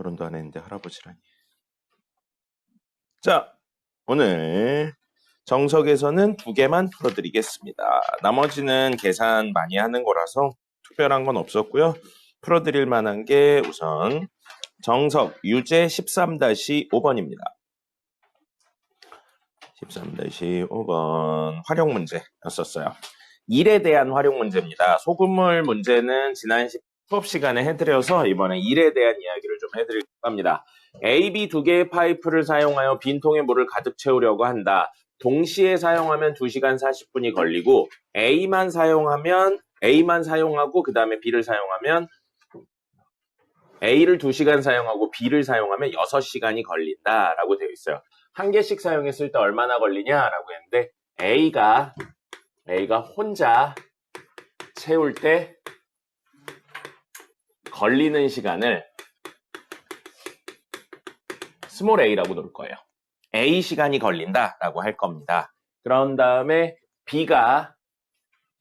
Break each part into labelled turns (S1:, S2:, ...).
S1: 결혼도 안 했는데 할아버지라니. 자, 오늘 정석에서는 2개만 풀어드리겠습니다. 나머지는 계산 많이 하는 거라서 특별한 건 없었고요. 풀어드릴 만한 게 우선 정석 유제 13-5번입니다. 13-5번 활용 문제였었어요. 일에 대한 활용 문제입니다. 소금물 문제는 지난 수업 시간에 해드려서 이번에 일에 대한 이야기를 좀 해드릴 겁니다. A, B 2개의 파이프를 사용하여 빈통에 물을 가득 채우려고 한다. 동시에 사용하면 2시간 40분이 걸리고 A만 사용하고 그 다음에 B를 사용하면 A를 2시간 사용하고 B를 사용하면 6시간이 걸린다라고 되어 있어요. 한 개씩 사용했을 때 얼마나 걸리냐라고 했는데 A가 혼자 채울 때 걸리는 시간을 스몰 a라고 놓을 거예요. A 시간이 걸린다라고 할 겁니다. 그런 다음에 B가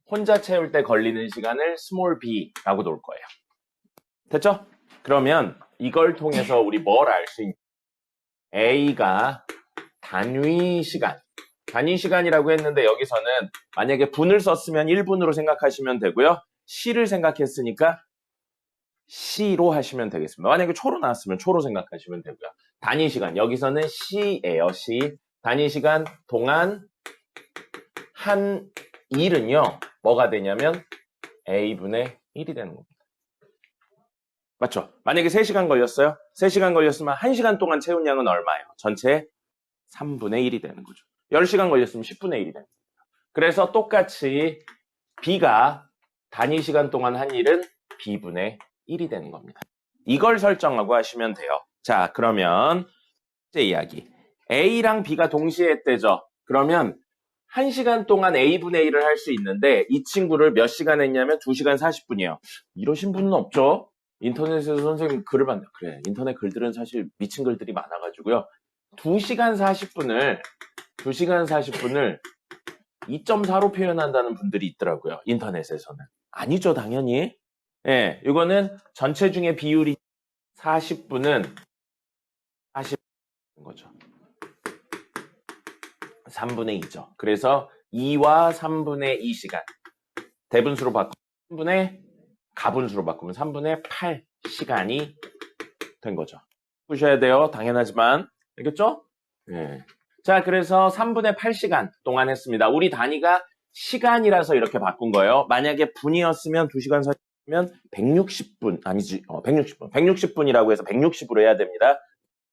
S1: 혼자 채울 때 걸리는 시간을 스몰 b라고 놓을 거예요. 됐죠? 그러면 이걸 통해서 우리 뭘 알 수 있냐? A가 단위 시간이라고 했는데 여기서는 만약에 분을 썼으면 1분으로 생각하시면 되고요. C를 생각했으니까 C로 하시면 되겠습니다. 만약에 초로 나왔으면 초로 생각하시면 되고요. 단위 시간, 여기서는 C예요. C. 단위 시간 동안 한 일은요. 뭐가 되냐면 A분의 1이 되는 겁니다. 맞죠? 만약에 3시간 걸렸어요. 3시간 걸렸으면 1시간 동안 채운 양은 얼마예요? 전체 3분의 1이 되는 거죠. 10시간 걸렸으면 10분의 1이 되는 겁니다. 그래서 똑같이 B가 단위 시간 동안 한 일은 B분의 1이 되는 겁니다. 이걸 설정하고 하시면 돼요. 자, 그러면 이제 이야기. A랑 B가 동시에 했대죠. 그러면 1시간 동안 A분의 1을 할 수 있는데 이 친구를 몇 시간 했냐면 2시간 40분이에요. 이러신 분은 없죠? 인터넷에서 선생님 글을 봤는데 그래, 인터넷 글들은 사실 미친 글들이 많아가지고요. 2시간 40분을 2.4로 표현한다는 분들이 있더라고요. 인터넷에서는. 아니죠, 당연히. 예, 이거는 전체 중에 비율이 40분은 40인 거죠. 3분의 2죠. 그래서 2와 3분의 2시간. 대분수로 바꾸면 3분의 가분수로 바꾸면 3분의 8시간이 된 거죠. 푸셔야 돼요. 당연하지만. 알겠죠? 예. 자, 그래서 3분의 8시간 동안 했습니다. 우리 단위가 시간이라서 이렇게 바꾼 거예요. 만약에 분이었으면 2시간 40분이면 160분, 아니지, 160분. 160분이라고 해서 160으로 해야 됩니다.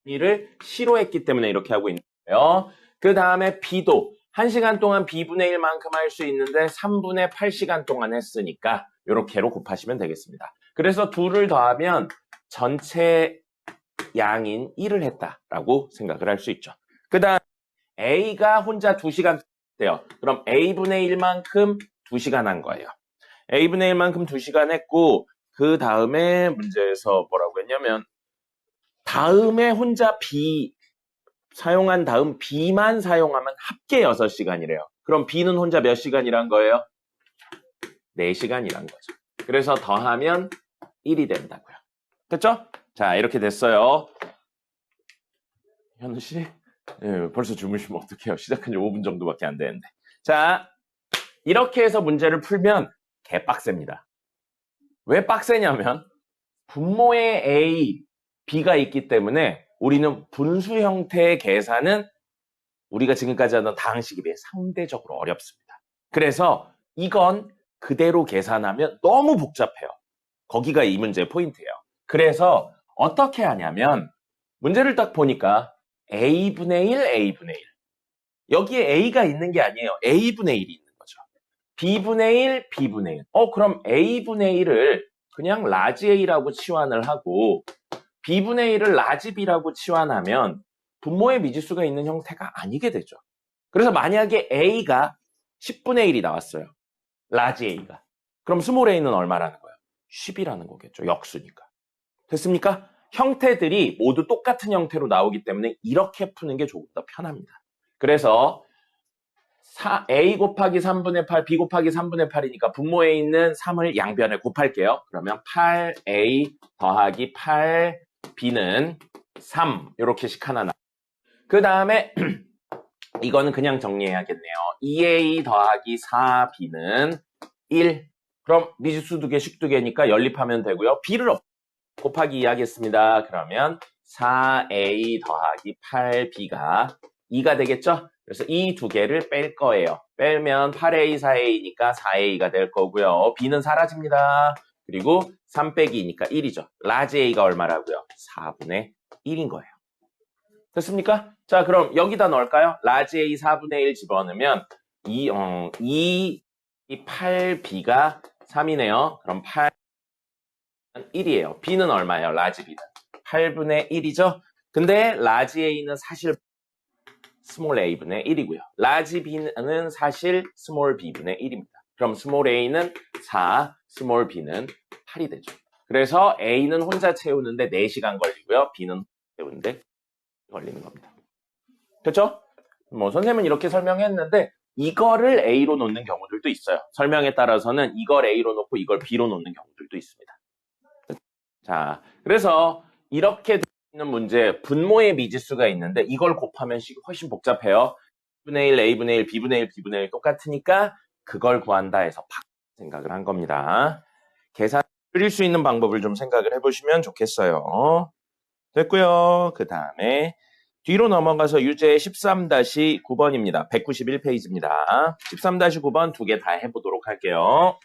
S1: 이를 C로 했기 때문에 이렇게 하고 있는 거예요. 그 다음에 B도 1시간 동안 B분의 1만큼 할 수 있는데 3분의 8시간 동안 했으니까 이렇게로 곱하시면 되겠습니다. 그래서 둘을 더하면 전체 양인 1을 했다라고 생각을 할 수 있죠. 그 다음 A가 혼자 2시간 돼요. 그럼 A분의 1만큼 2시간 한 거예요. A분의 1만큼 2시간 했고 그 다음에 문제에서 뭐라고 했냐면 다음에 혼자 B 사용한 다음 B만 사용하면 합계 6시간이래요. 그럼 B는 혼자 몇 시간이란 거예요? 4시간이란 거죠. 그래서 더하면 1이 된다고요. 됐죠? 자, 이렇게 됐어요. 현우 씨? 예, 벌써 주무시면 어떡해요? 시작한 지 5분 정도밖에 안 되는데. 자, 이렇게 해서 문제를 풀면 개빡셉니다. 왜 빡세냐면 분모에 A, B가 있기 때문에 우리는 분수 형태의 계산은 우리가 지금까지 하던 다항식에 비해 상대적으로 어렵습니다. 그래서 이건 그대로 계산하면 너무 복잡해요. 거기가 이 문제의 포인트예요. 그래서 어떻게 하냐면 문제를 딱 보니까 A분의 1, A분의 1. 여기에 A가 있는 게 아니에요. A분의 1이 있는 거죠. B분의 1, B분의 1. 그럼 A분의 1을 그냥 라지 A라고 치환을 하고 B분의 1을 라지 B라고 치환하면 분모의 미지수가 있는 형태가 아니게 되죠. 그래서 만약에 A가 10분의 1이 나왔어요. 라지 A가. 그럼 스몰 A는 얼마라는 거예요? 10이라는 거겠죠. 역수니까. 됐습니까? 형태들이 모두 똑같은 형태로 나오기 때문에 이렇게 푸는 게 조금 더 편합니다. 그래서 A 곱하기 3분의 8, B 곱하기 3분의 8이니까 분모에 있는 3을 양변에 곱할게요. 그러면 8A 더하기 8 b는 3 이렇게씩 하나 그 다음에 이거는 그냥 정리해야겠네요. 2a 더하기 4b는 1. 그럼 미지수 2개, 식 2개니까 연립하면 되고요. b를 곱하기 2 하겠습니다. 그러면 4a 더하기 8b가 2가 되겠죠? 그래서 이 2개를 뺄 거예요. 빼면 8a, 4a니까 4a가 될 거고요. b는 사라집니다. 그리고 3 빼기 2니까 1이죠. 라지 a가 얼마라고요? 4분의 1인 거예요. 됐습니까? 자, 그럼 여기다 넣을까요? 라지 A 4분의 1 집어넣으면 8B가 3이네요. 그럼 8은 1이에요. B는 얼마예요? 라지 B는. 8분의 1이죠? 근데 라지 A는 사실 스몰 A분의 1이고요. 라지 B는 사실 스몰 B분의 1입니다. 그럼 스몰 A는 4, 스몰 B는 8이 되죠. 그래서 A는 혼자 채우는데 4시간 걸리고요. B는 채우는데 걸리는 겁니다. 그렇죠? 뭐 선생님은 이렇게 설명했는데 이거를 A로 놓는 경우들도 있어요. 설명에 따라서는 이걸 A로 놓고 이걸 B로 놓는 경우들도 있습니다. 자, 그래서 이렇게 되는 문제 분모의 미지수가 있는데 이걸 곱하면 식이 훨씬 복잡해요. B분의 1, A분의 1, B분의 1, B분의 1 똑같으니까 그걸 구한다 해서 생각을 한 겁니다. 계산 줄일 수 있는 방법을 좀 생각을 해보시면 좋겠어요. 됐고요. 그 다음에 뒤로 넘어가서 유제 13-9번입니다. 191페이지입니다. 13-9번 2개 다 해보도록 할게요.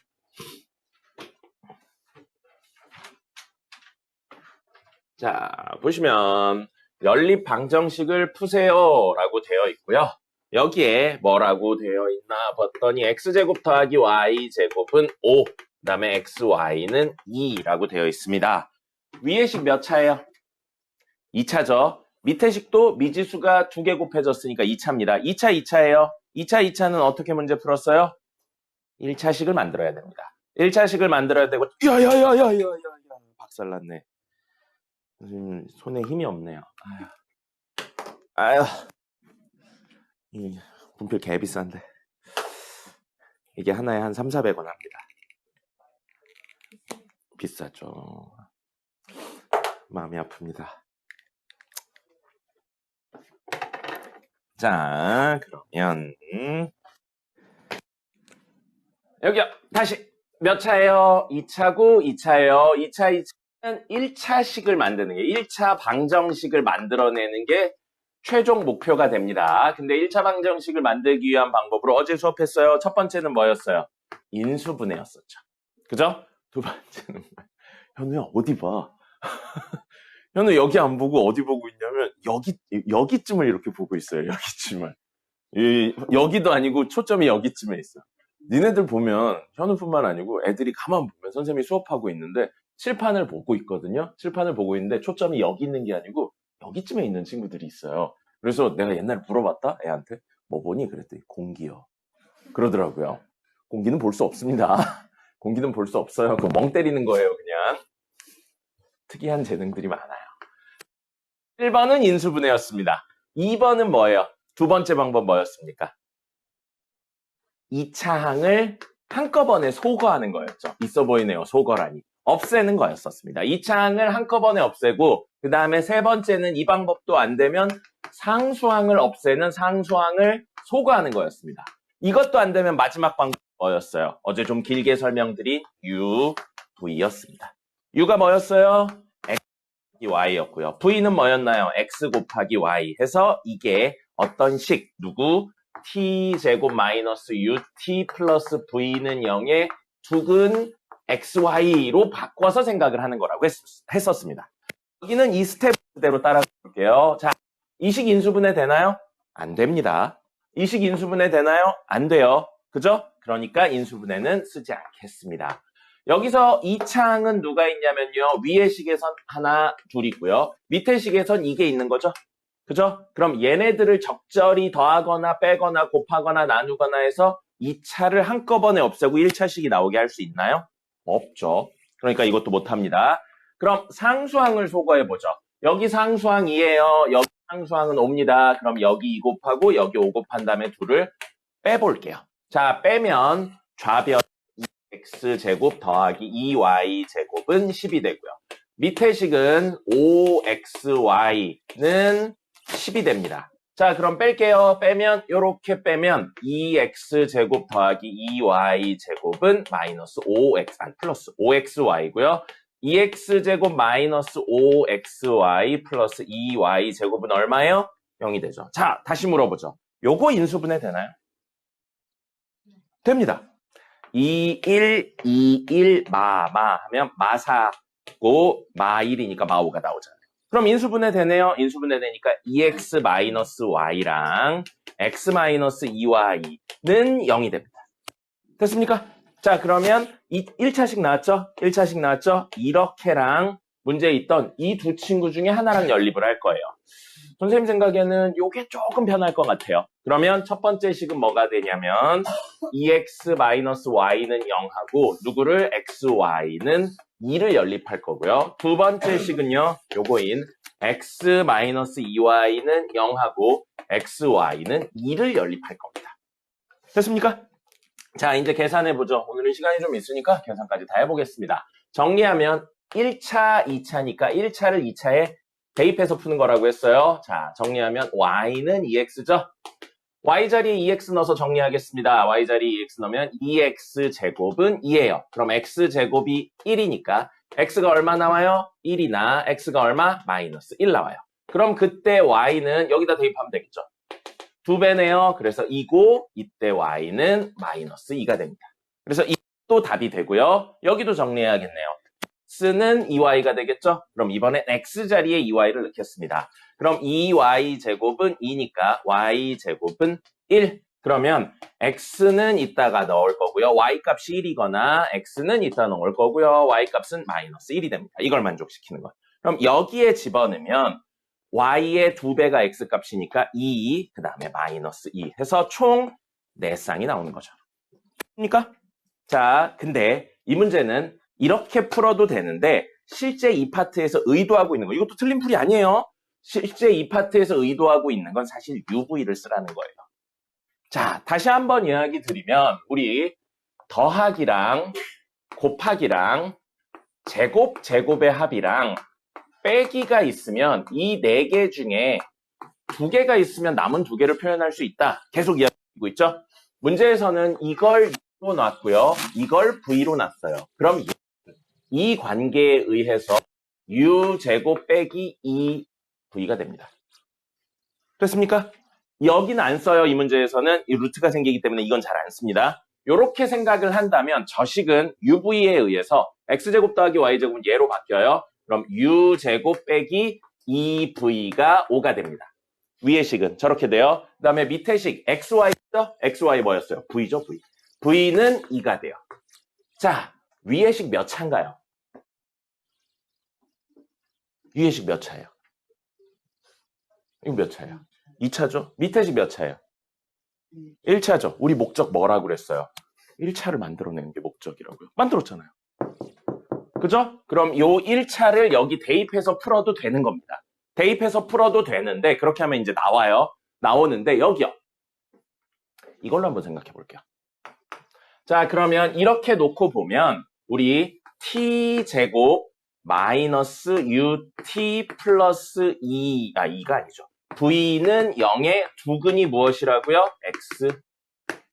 S1: 자, 보시면 연립 방정식을 푸세요 라고 되어 있고요. 여기에 뭐라고 되어 있나 봤더니 x제곱 더하기 y제곱은 5, 그 다음에 xy는 2라고 되어 있습니다. 위의 식 몇 차예요? 2차죠. 밑에 식도 미지수가 2개 곱해졌으니까 2차입니다. 2차 2차예요. 2차 2차는 어떻게 문제 풀었어요? 1차식을 만들어야 됩니다. 1차식을 만들어야 되고 야야야야야야 박살났네. 손에 힘이 없네요. 아휴 이 분필 개 비싼데 이게 하나에 한 300~400원 합니다. 비싸죠. 마음이 아픕니다. 자, 그러면 여기요. 다시 몇 차예요? 2차고 2차예요. 2차 2차는 1차식을 만드는 게 1차 방정식을 만들어내는 게 최종 목표가 됩니다. 근데 1차 방정식을 만들기 위한 방법으로 어제 수업했어요. 첫 번째는 뭐였어요? 인수분해였었죠. 그죠? 두 번째는 현우야 어디 봐. 현우 여기 안 보고 어디 보고 있냐면 여기쯤을 이렇게 보고 있어요. 여기쯤을. 여기도 아니고 초점이 여기쯤에 있어. 니네들 보면 현우뿐만 아니고 애들이 가만 보면 선생님이 수업하고 있는데 칠판을 보고 있거든요. 칠판을 보고 있는데 초점이 여기 있는 게 아니고 여기쯤에 있는 친구들이 있어요. 그래서 내가 옛날에 물어봤다 애한테 뭐 보니? 그랬더니 공기요. 그러더라고요. 공기는 볼 수 없습니다. 공기는 볼 수 없어요. 그거 멍 때리는 거예요 그냥. 특이한 재능들이 많아요. 1번은 인수분해였습니다. 2번은 뭐예요? 두 번째 방법 뭐였습니까? 2차 항을 한꺼번에 소거하는 거였죠. 있어 보이네요. 소거라니. 없애는 거였었습니다. 2차 항을 한꺼번에 없애고 그 다음에 세 번째는 이 방법도 안 되면 상수항을 없애는 상수항을 소거하는 거였습니다. 이것도 안 되면 마지막 방법 뭐였어요? 어제 좀 길게 설명드린 U, V였습니다. U가 뭐였어요? X 곱하기 Y였고요. V는 뭐였나요? X 곱하기 Y 해서 이게 어떤 식, 누구? T제곱 마이너스 UT 플러스 V는 0의 두근 XY로 바꿔서 생각을 하는 거라고 했었습니다. 여기는 이 스텝 그대로 따라 볼게요. 자, 이식 인수분해 되나요? 안 됩니다. 이식 인수분해 되나요? 안 돼요. 그죠? 그러니까 인수분해는 쓰지 않겠습니다. 여기서 2차 항은 누가 있냐면요. 위의 식에선 하나, 둘 있고요. 밑에 식에선 이게 있는 거죠. 그죠? 그럼 얘네들을 적절히 더하거나 빼거나 곱하거나 나누거나 해서 2차를 한꺼번에 없애고 1차식이 나오게 할 수 있나요? 없죠. 그러니까 이것도 못합니다. 그럼 상수항을 소거해보죠. 여기 상수항 2예요. 여기 상수항은 5입니다. 그럼 여기 2 곱하고 여기 5 곱한 다음에 2를 빼볼게요. 자, 빼면 좌변 2x제곱 더하기 2y제곱은 10이 되고요. 밑에 식은 5xy는 10이 됩니다. 자, 그럼 뺄게요. 빼면 이렇게 빼면 2x제곱 더하기 2y제곱은 마이너스 5x, 아니 플러스 5xy고요. 2x제곱 마이너스 5xy 플러스 2y제곱은 얼마예요? 0이 되죠. 자, 다시 물어보죠. 요거 인수분해 되나요? 됩니다. 2, 1, 2, 1, 마 하면 마사고 마1이니까 마5가 나오잖아요. 그럼 인수분해 되네요. 인수분해 되니까 2x-y랑 x-2y는 0이 됩니다. 됐습니까? 자, 그러면 1차식 나왔죠? 1차식 나왔죠? 이렇게랑 문제에 있던 이 두 친구 중에 하나랑 연립을 할 거예요. 선생님 생각에는 이게 조금 변할 것 같아요. 그러면 첫 번째 식은 뭐가 되냐면 2x-y는 0하고 누구를 xy는 2를 연립할 거고요. 두 번째 식은요. 요거인 x-2y는 0하고 xy는 2를 연립할 겁니다. 됐습니까? 자, 이제 계산해보죠. 오늘은 시간이 좀 있으니까 계산까지 다 해보겠습니다. 정리하면 1차, 2차니까 1차를 2차에 대입해서 푸는 거라고 했어요. 자, 정리하면 y는 2x죠. y 자리에 2x 넣어서 정리하겠습니다. y 자리에 2x 넣으면 2x제곱은 2예요. 그럼 x제곱이 1이니까 x가 얼마 나와요? 1이나 x가 얼마? 마이너스 1 나와요. 그럼 그때 y는 여기다 대입하면 되겠죠. 2배네요. 그래서 2고 이때 y는 마이너스 2가 됩니다. 그래서 이것도 답이 되고요. 여기도 정리해야겠네요. x는 2y가 되겠죠? 그럼 이번엔 x자리에 2y를 넣겠습니다. 그럼 2y제곱은 2니까 y제곱은 1. 그러면 x는 이따가 넣을 거고요. y값이 1이거나 x는 이따 넣을 거고요. y값은 마이너스 1이 됩니다. 이걸 만족시키는 거. 그럼 여기에 집어넣으면 y의 2배가 x값이니까 2, 그 다음에 마이너스 2 해서 총 4쌍이 나오는 거죠. 그러니까 자, 근데 이 문제는 이렇게 풀어도 되는데 실제 이 파트에서 의도하고 있는 거, 이것도 틀린 풀이 아니에요. 실제 이 파트에서 의도하고 있는 건 사실 UV를 쓰라는 거예요. 자, 다시 한번 이야기 드리면 우리 더하기랑 곱하기랑 제곱의 합이랑 빼기가 있으면 이 4개 중에 2개가 있으면 남은 2개를 표현할 수 있다. 계속 이야기하고 있죠? 문제에서는 이걸 U로 놨고요. 이걸 V로 놨어요. 그럼 이 관계에 의해서 U제곱 빼기 2V가 됩니다. 됐습니까? 여기는 안 써요. 이 문제에서는 이 루트가 생기기 때문에 이건 잘 안 씁니다. 이렇게 생각을 한다면 저 식은 UV에 의해서 X제곱 더하기 Y제곱은 얘로 바뀌어요. 그럼 U제곱 빼기 2V가 5가 됩니다. 위의 식은 저렇게 돼요. 그 다음에 밑에 식 XY죠? XY 뭐였어요? V죠, V. V는 2가 돼요. 자, 위의 식 몇 차인가요? 위의 식 몇 차예요? 이거 몇 차예요? 2차죠? 밑에 식 몇 차예요? 1차죠. 우리 목적 뭐라고 그랬어요? 1차를 만들어내는 게 목적이라고요. 만들었잖아요. 그죠? 그럼 요 1차를 여기 대입해서 풀어도 되는 겁니다. 대입해서 풀어도 되는데 그렇게 하면 이제 나와요. 나오는데 여기요. 이걸로 한번 생각해 볼게요. 자, 그러면 이렇게 놓고 보면 우리 t제곱 마이너스 ut 플러스 2가 아니죠. v는 0의 두근이 무엇이라고요?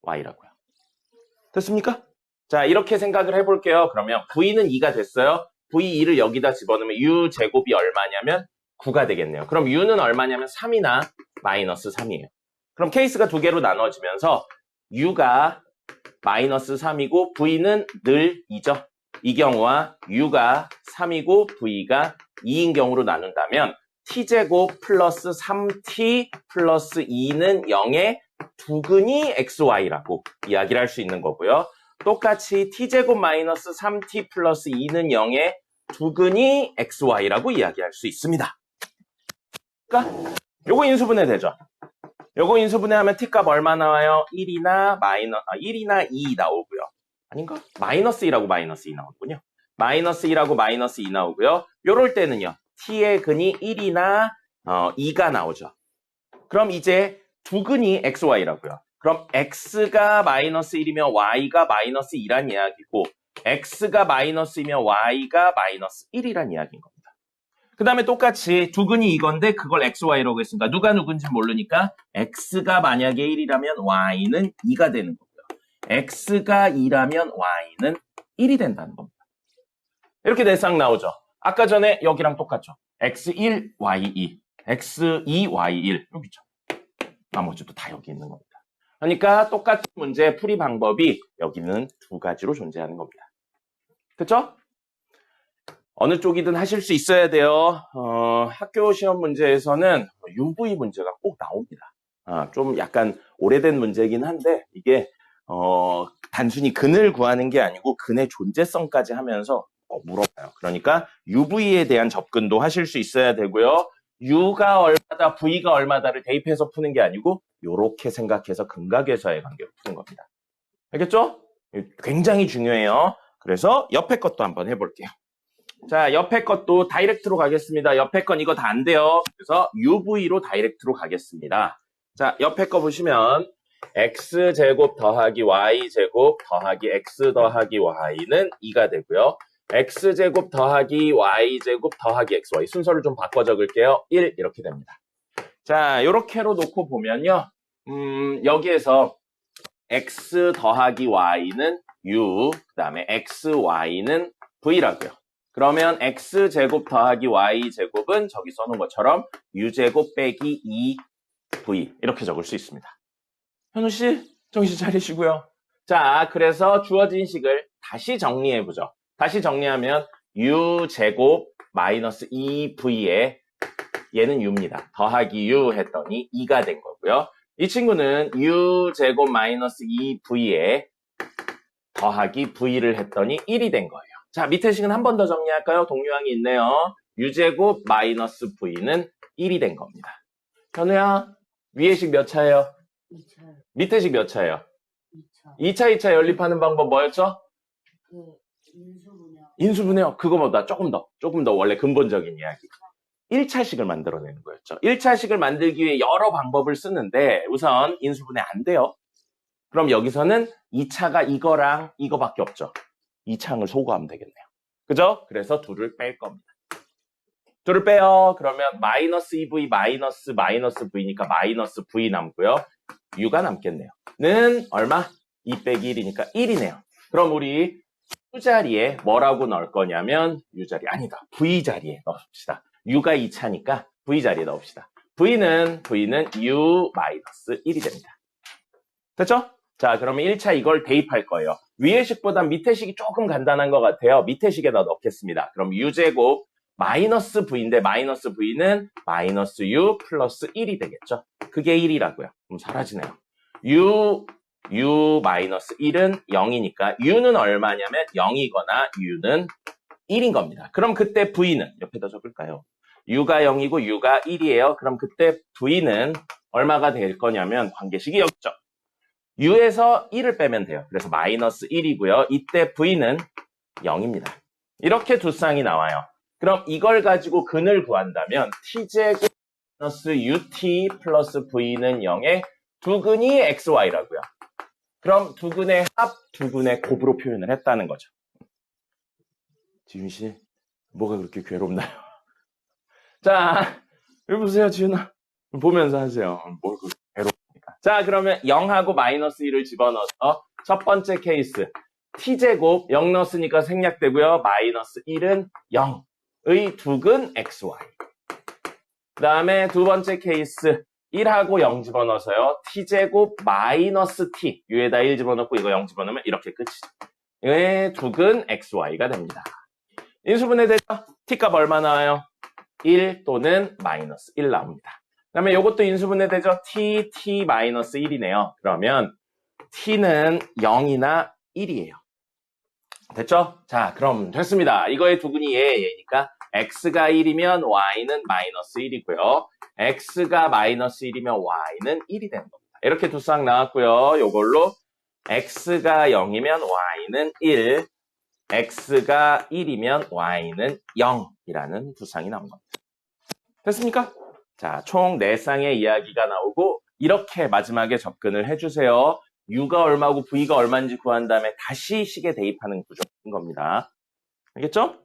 S1: xy라고요. 됐습니까? 자, 이렇게 생각을 해볼게요. 그러면 v는 2가 됐어요. v2를 여기다 집어넣으면 u제곱이 얼마냐면 9가 되겠네요. 그럼 u는 얼마냐면 3이나 마이너스 3이에요. 그럼 케이스가 두 개로 나눠지면서 u가 마이너스 3이고 v는 늘 2죠. 이 경우와 u가 3이고 v가 2인 경우로 나눈다면 t제곱 플러스 3t 플러스 2는 0의 두근이 xy라고 이야기를 할 수 있는 거고요. 똑같이 t제곱 마이너스 3t 플러스 2는 0의 두근이 xy라고 이야기할 수 있습니다. 그러니까 요거 인수분해 되죠. 요거 인수분해하면 t값 얼마 나와요? 1이나 2 나오고요. 아닌가? 마이너스 1하고 마이너스 2 나오군요. 마이너스 1하고 마이너스 2 나오고요. 요럴 때는요. t의 근이 1이나 2가 나오죠. 그럼 이제 두근이 xy라고요. 그럼 x가 마이너스 1이면 y가 마이너스 2란 이야기고 x가 마이너스이면 y가 마이너스 1이란 이야기인 겁니다. 그 다음에 똑같이 두근이 이건데 그걸 xy라고 했으니까 누가 누군지 모르니까 x가 만약에 1이라면 y는 2가 되는 거고요. x가 2라면 y는 1이 된다는 겁니다. 이렇게 내상 나오죠. 아까 전에 여기랑 똑같죠. x1, y2, x2, y1 여기죠. 나머지도 다 여기 있는 겁니다. 그러니까 똑같은 문제 풀이 방법이 여기는 두 가지로 존재하는 겁니다. 그쵸? 어느 쪽이든 하실 수 있어야 돼요. 학교 시험 문제에서는 UV 문제가 꼭 나옵니다. 좀 약간 오래된 문제이긴 한데 이게 단순히 근을 구하는 게 아니고 근의 존재성까지 하면서 물어봐요. 그러니까 UV에 대한 접근도 하실 수 있어야 되고요. U가 얼마다, V가 얼마다를 대입해서 푸는 게 아니고 이렇게 생각해서 근각에서의 관계로 푸는 겁니다. 알겠죠? 굉장히 중요해요. 그래서 옆에 것도 한번 해볼게요. 자, 옆에 것도 다이렉트로 가겠습니다. 옆에 건 이거 다 안 돼요. 그래서 UV로 다이렉트로 가겠습니다. 자, 옆에 거 보시면 x제곱 더하기 y제곱 더하기 x 더하기 y는 2가 되고요. x제곱 더하기 y제곱 더하기 xy 순서를 좀 바꿔 적을게요. 1 이렇게 됩니다. 자, 요렇게로 놓고 보면요. 여기에서 x 더하기 y는 u, 그 다음에 xy는 v라고요. 그러면 x제곱 더하기 y제곱은 저기 써놓은 것처럼 u제곱 빼기 2v 이렇게 적을 수 있습니다. 현우씨 정신 차리시고요. 자, 그래서 주어진 식을 다시 정리해보죠. 다시 정리하면 u제곱 마이너스 2v에 얘는 u입니다. 더하기 u 했더니 2가 된 거고요. 이 친구는 u제곱 마이너스 2v에 더하기 v를 했더니 1이 된 거예요. 자, 밑에 식은 한 번 더 정리할까요? 동류항이 있네요. u제곱 마이너스 v는 1이 된 겁니다. 현우야, 위에 식 몇 차예요?
S2: 2차.
S1: 밑에 식 몇 차예요?
S2: 2차.
S1: 2차 연립하는 방법 뭐였죠?
S2: 인수분해.
S1: 인수분해요. 그거보다 조금 더 원래 근본적인 이야기. 1차식을 만들어내는 거였죠. 1차식을 만들기 위해 여러 방법을 쓰는데 우선 인수분해 안 돼요. 그럼 여기서는 2차가 이거랑 이거밖에 없죠. 2차항을 소거하면 되겠네요. 그죠? 그래서 둘을 뺄 겁니다. 둘을 빼요. 그러면 마이너스 2v 마이너스 v니까 마이너스 v 남고요. u가 남겠네요. 는 얼마? 2 빼기 1이니까 1이네요. 그럼 우리 u 자리에 뭐라고 넣을 거냐면 u 자리 아니다. v 자리에 넣읍시다. u가 2차니까 v 자리에 넣읍시다. v는 u 마이너스 1이 됩니다. 됐죠? 자, 그러면 1차 이걸 대입할 거예요. 위의 식보다 밑에 식이 조금 간단한 것 같아요. 밑에 식에다 넣겠습니다. 그럼 u제곱 마이너스 v인데 마이너스 v는 마이너스 u 플러스 1이 되겠죠? 그게 1이라고요. 그럼 사라지네요. u 마이너스 1은 0이니까 u는 얼마냐면 0이거나 u는 1인 겁니다. 그럼 그때 v는 옆에다 적을까요? u가 0이고 u가 1이에요. 그럼 그때 v는 얼마가 될 거냐면 관계식이 여기죠. u에서 1을 빼면 돼요. 그래서 마이너스 1이고요. 이때 v는 0입니다. 이렇게 두 쌍이 나와요. 그럼 이걸 가지고 근을 구한다면 t제곱 마이너스 ut 플러스 v는 0의 두근이 xy라고요. 그럼 두근의 합, 두근의 곱으로 표현을 했다는 거죠. 지윤 씨, 뭐가 그렇게 괴롭나요? 자, 여기 보세요, 지윤아. 보면서 하세요. 뭘 그렇게 괴롭습니까? 자, 그러면 0하고 마이너스 1을 집어넣어서 첫 번째 케이스 t제곱 0 넣었으니까 생략되고요. 마이너스 1은 0의 두근 xy. 그 다음에 두 번째 케이스 1하고 0 집어넣어서요. t제곱 마이너스 t u에다 1 집어넣고 이거 0 집어넣으면 이렇게 끝이죠. 이게 두근 xy가 됩니다. 인수분해 되죠? t값 얼마 나와요? 1 또는 마이너스 1 나옵니다. 그 다음에 이것도 인수분해 되죠? t 마이너스 1이네요. 그러면 t는 0이나 1이에요. 됐죠? 자, 그럼 됐습니다. 이거의 두근이 얘니까 x가 1이면 y는 마이너스 1이고요. x가 마이너스 1이면 y는 1이 되는 겁니다. 이렇게 두 쌍 나왔고요. 이걸로 x가 0이면 y는 1, x가 1이면 y는 0이라는 두 쌍이 나온 겁니다. 됐습니까? 자, 총 4쌍의 이야기가 나오고 이렇게 마지막에 접근을 해주세요. u가 얼마고 v가 얼마인지 구한 다음에 다시 식에 대입하는 구조인 겁니다. 알겠죠?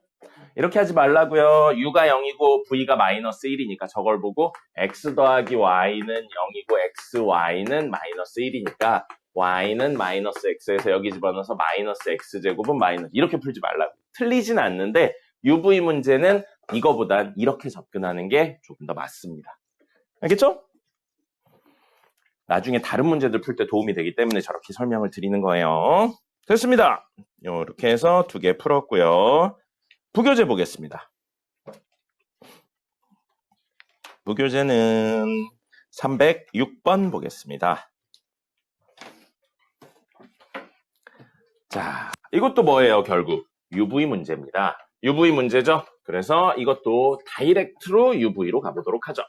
S1: 이렇게 하지 말라고요. U가 0이고 V가 마이너스 1이니까 저걸 보고 X 더하기 Y는 0이고 XY는 마이너스 1이니까 Y는 마이너스 X에서 여기 집어넣어서 마이너스 X제곱은 마이너스 이렇게 풀지 말라고. 틀리진 않는데 UV 문제는 이거보단 이렇게 접근하는 게 조금 더 맞습니다. 알겠죠? 나중에 다른 문제들 풀 때 도움이 되기 때문에 저렇게 설명을 드리는 거예요. 됐습니다. 이렇게 해서 2개 풀었고요. 부교재 보겠습니다. 부교재는 306번 보겠습니다. 자, 이것도 뭐예요, 결국? UV 문제입니다. UV 문제죠? 그래서 이것도 다이렉트로 UV로 가보도록 하죠.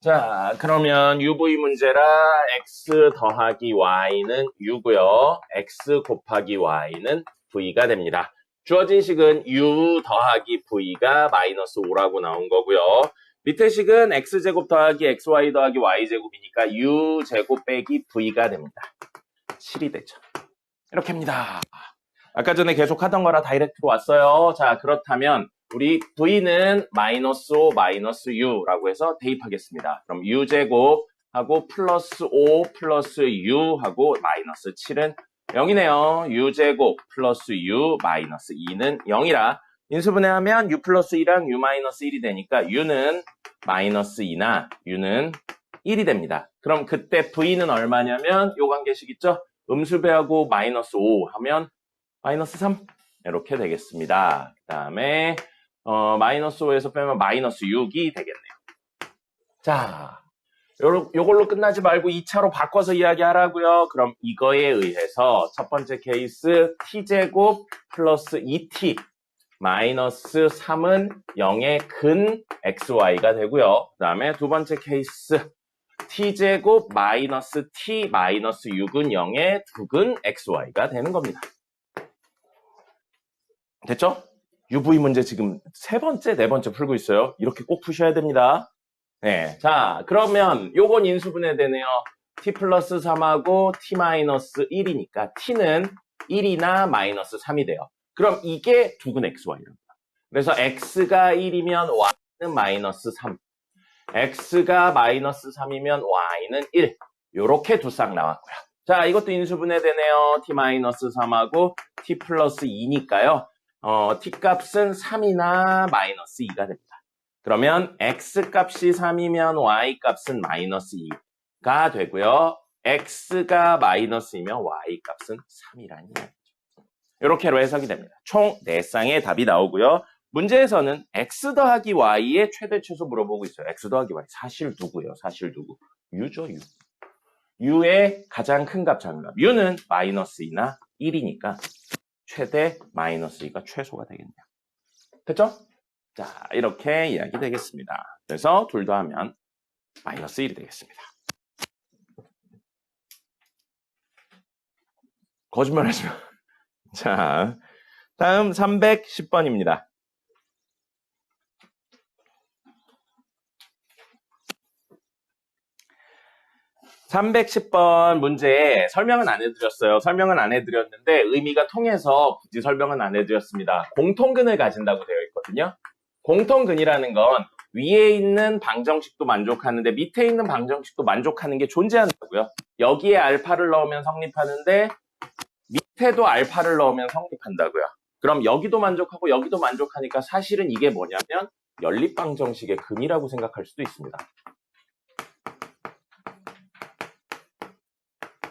S1: 자, 그러면 UV 문제라 X 더하기 Y는 U고요. X 곱하기 Y는 V가 됩니다. 주어진 식은 U 더하기 V가 마이너스 5라고 나온 거고요. 밑에 식은 X제곱 더하기 XY 더하기 Y제곱이니까 U제곱 빼기 V가 됩니다. 7이 되죠. 이렇게 합니다. 아까 전에 계속 하던 거라 다이렉트로 왔어요. 자, 그렇다면 우리 V는 마이너스 5 마이너스 U라고 해서 대입하겠습니다. 그럼 U제곱하고 플러스 5 플러스 U하고 마이너스 7은 0이네요. U제곱 플러스 U 마이너스 2는 0이라 인수분해하면 U 플러스 2랑 U 마이너스 1이 되니까 U는 마이너스 2나 U는 1이 됩니다. 그럼 그때 V는 얼마냐면 요 관계식 있죠? 음수배하고 마이너스 5 하면 마이너스 3 이렇게 되겠습니다. 그 다음에 마이너스 5에서 빼면 마이너스 6이 되겠네요. 자, 요걸로 끝나지 말고 2차로 바꿔서 이야기하라고요. 그럼 이거에 의해서 첫 번째 케이스 t제곱 플러스 2t 마이너스 3은 0의 근 xy가 되고요. 그 다음에 두 번째 케이스 t제곱 마이너스 t 마이너스 6은 0의 두근 xy가 되는 겁니다. 됐죠? UV 문제 지금 세 번째, 네 번째 풀고 있어요. 이렇게 꼭 푸셔야 됩니다. 네. 자, 그러면 요건 인수분해되네요. t 플러스 3하고 t 마이너스 1이니까 t는 1이나 마이너스 3이 돼요. 그럼 이게 두근 xy랍니다. 그래서 x가 1이면 y는 마이너스 3. x가 마이너스 3이면 y는 1. 요렇게 두 쌍 나왔고요. 자, 이것도 인수분해되네요. t 마이너스 3하고 t 플러스 2니까요. t 값은 3이나 마이너스 2가 됩니다. 그러면 x 값이 3이면 y 값은 마이너스 2가 되고요. x가 마이너스이면 y 값은 3이라는 얘기죠. 이렇게로 해석이 됩니다. 총 4쌍의 답이 나오고요. 문제에서는 x 더하기 y의 최대 최소 물어보고 있어요. x 더하기 y 사실 누구예요? 사실 누구? u죠, u. u의 가장 큰 값 작은 값. u는 마이너스 2나 1이니까 최대 마이너스 2가 최소가 되겠네요. 됐죠? 자, 이렇게 이야기 되겠습니다. 그래서 둘 더 하면 마이너스 1이 되겠습니다. 거짓말 하지 마. 자, 다음 310번입니다. 310번 문제 설명은 안 해드렸어요. 설명은 안 해드렸는데 의미가 통해서 굳이 설명은 안 해드렸습니다. 공통근을 가진다고 되어 있거든요. 공통근이라는 건 위에 있는 방정식도 만족하는데 밑에 있는 방정식도 만족하는 게 존재한다고요. 여기에 알파를 넣으면 성립하는데 밑에도 알파를 넣으면 성립한다고요. 그럼 여기도 만족하고 여기도 만족하니까 사실은 이게 뭐냐면 연립방정식의 근이라고 생각할 수도 있습니다.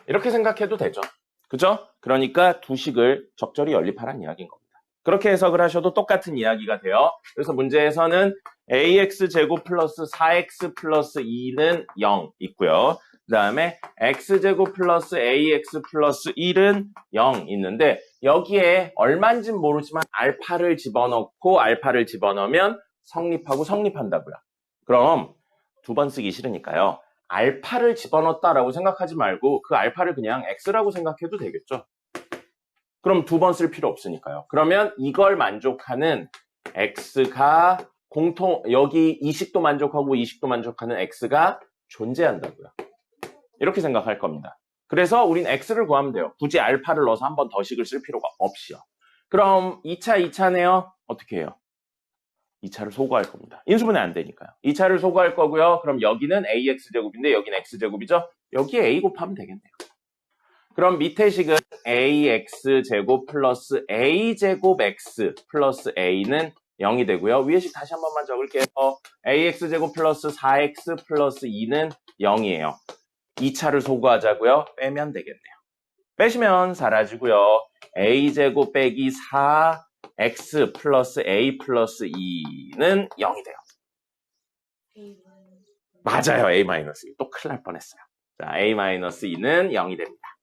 S1: 이렇게 생각해도 되죠. 그죠? 그러니까 두 식을 적절히 연립하라는 이야기인 겁니다. 그렇게 해석을 하셔도 똑같은 이야기가 돼요. 그래서 문제에서는 ax제곱 플러스 4x 플러스 2는 0 있고요. 그 다음에 x제곱 플러스 ax 플러스 1은 0 있는데 여기에 얼마인지 모르지만 알파를 집어넣고 알파를 집어넣으면 성립하고 성립한다고요. 그럼 두 번 쓰기 싫으니까요. 알파를 집어넣었다라고 생각하지 말고 그 알파를 그냥 x라고 생각해도 되겠죠. 그럼 두 번 쓸 필요 없으니까요. 그러면 이걸 만족하는 x가 여기 이 식도 만족하고 이 식도 만족하는 x가 존재한다고요. 이렇게 생각할 겁니다. 그래서 우린 x를 구하면 돼요. 굳이 알파를 넣어서 한 번 더 식을 쓸 필요가 없이요. 그럼 2차네요. 어떻게 해요? 2차를 소구할 겁니다. 인수분해 안 되니까요. 2차를 소구할 거고요. 그럼 여기는 ax제곱인데 여기는 x제곱이죠? 여기에 a 곱하면 되겠네요. 그럼 밑에 식은 ax제곱 플러스 a제곱 x 플러스 a는 0이 되고요. 위에 식 다시 한 번만 적을게요. ax제곱 플러스 4x 플러스 2는 0이에요. 2차를 소구하자고요. 빼면 되겠네요. 빼시면 사라지고요. a제곱 빼기 4x 플러스 a 플러스 2는 0이 돼요. 맞아요. a-2. 또 큰일 날 뻔했어요. 자, a-2는 0이 됩니다.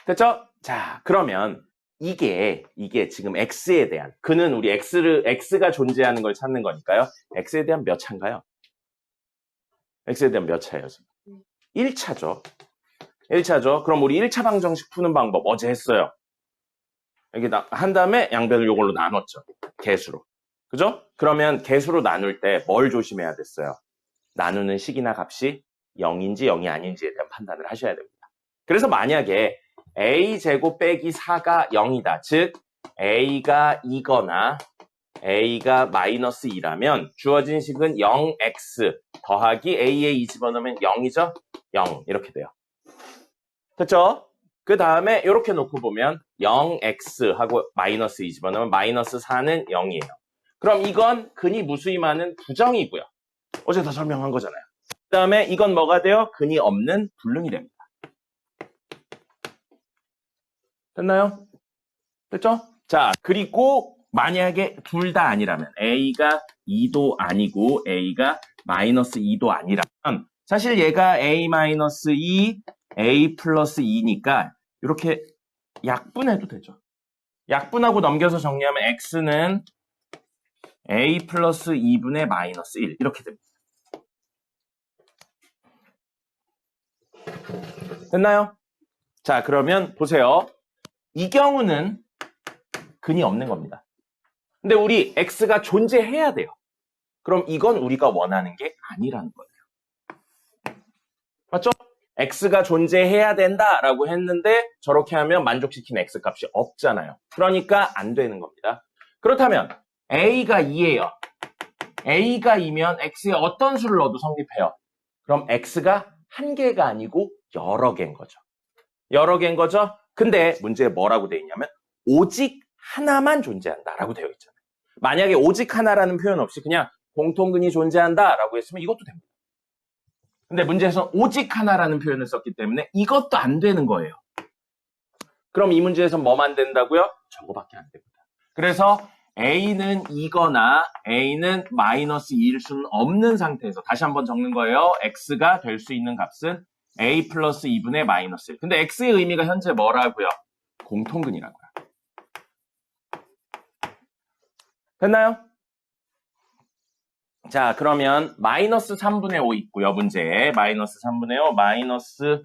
S1: 됐죠? 자, 그러면 이게 지금 x에 대한, 그는 우리 x가 존재하는 걸 찾는 거니까요. x에 대한 몇 차인가요? x에 대한 몇 차예요, 지금? 1차죠. 1차죠. 그럼 우리 1차 방정식 푸는 방법 어제 했어요. 여기 한 다음에 양변을 이걸로 나눴죠. 개수로. 그죠? 그러면 개수로 나눌 때 뭘 조심해야 됐어요? 나누는 식이나 값이 0인지 0이 아닌지에 대한 판단을 하셔야 됩니다. 그래서 만약에 a제곱 빼기 4가 0이다. 즉 a가 2거나 a가 마이너스 2라면 주어진 식은 0x 더하기 a에 2 집어넣으면 0이죠? 0 이렇게 돼요. 됐죠? 그 다음에 이렇게 놓고 보면 0x 하고 마이너스 2 집어넣으면 마이너스 4는 0이에요. 그럼 이건 근이 무수히많은 부정이고요. 어제 다 설명한 거잖아요. 그 다음에 이건 뭐가 돼요? 근이 없는 불능이 됩니다. 됐나요? 됐죠? 자, 그리고 만약에 둘 다 아니라면 a가 2도 아니고 a가 마이너스 2도 아니라면 사실 얘가 a-2, a 플러스 2니까 이렇게 약분해도 되죠. 약분하고 넘겨서 정리하면 x는 a 플러스 2분의 마이너스 1 이렇게 됩니다. 됐나요? 자, 그러면 보세요. 이 경우는 근이 없는 겁니다. 근데 우리 x가 존재해야 돼요. 그럼 이건 우리가 원하는 게 아니라는 거예요. 맞죠? x가 존재해야 된다라고 했는데 저렇게 하면 만족시키는 x값이 없잖아요. 그러니까 안 되는 겁니다. 그렇다면 a가 2예요. a가 2면 x에 어떤 수를 넣어도 성립해요. 그럼 x가 한 개가 아니고 여러 개인 거죠. 여러 개인 거죠? 근데 문제에 뭐라고 되어 있냐면 오직 하나만 존재한다라고 되어 있잖아요. 만약에 오직 하나라는 표현 없이 그냥 공통근이 존재한다라고 했으면 이것도 됩니다. 근데 문제에서 오직 하나라는 표현을 썼기 때문에 이것도 안 되는 거예요. 그럼 이 문제에서 뭐만 된다고요? 저거밖에 안 됩니다. 그래서 a는 2거나 a는 마이너스 2일 수는 없는 상태에서 다시 한번 적는 거예요. x가 될 수 있는 값은 a 플러스 2분의 마이너스 1. 근데 x의 의미가 현재 뭐라고요? 공통근이라고요. 됐나요? 자, 그러면 마이너스 3분의 5 있고요. 문제에 마이너스 3분의 5, 마이너스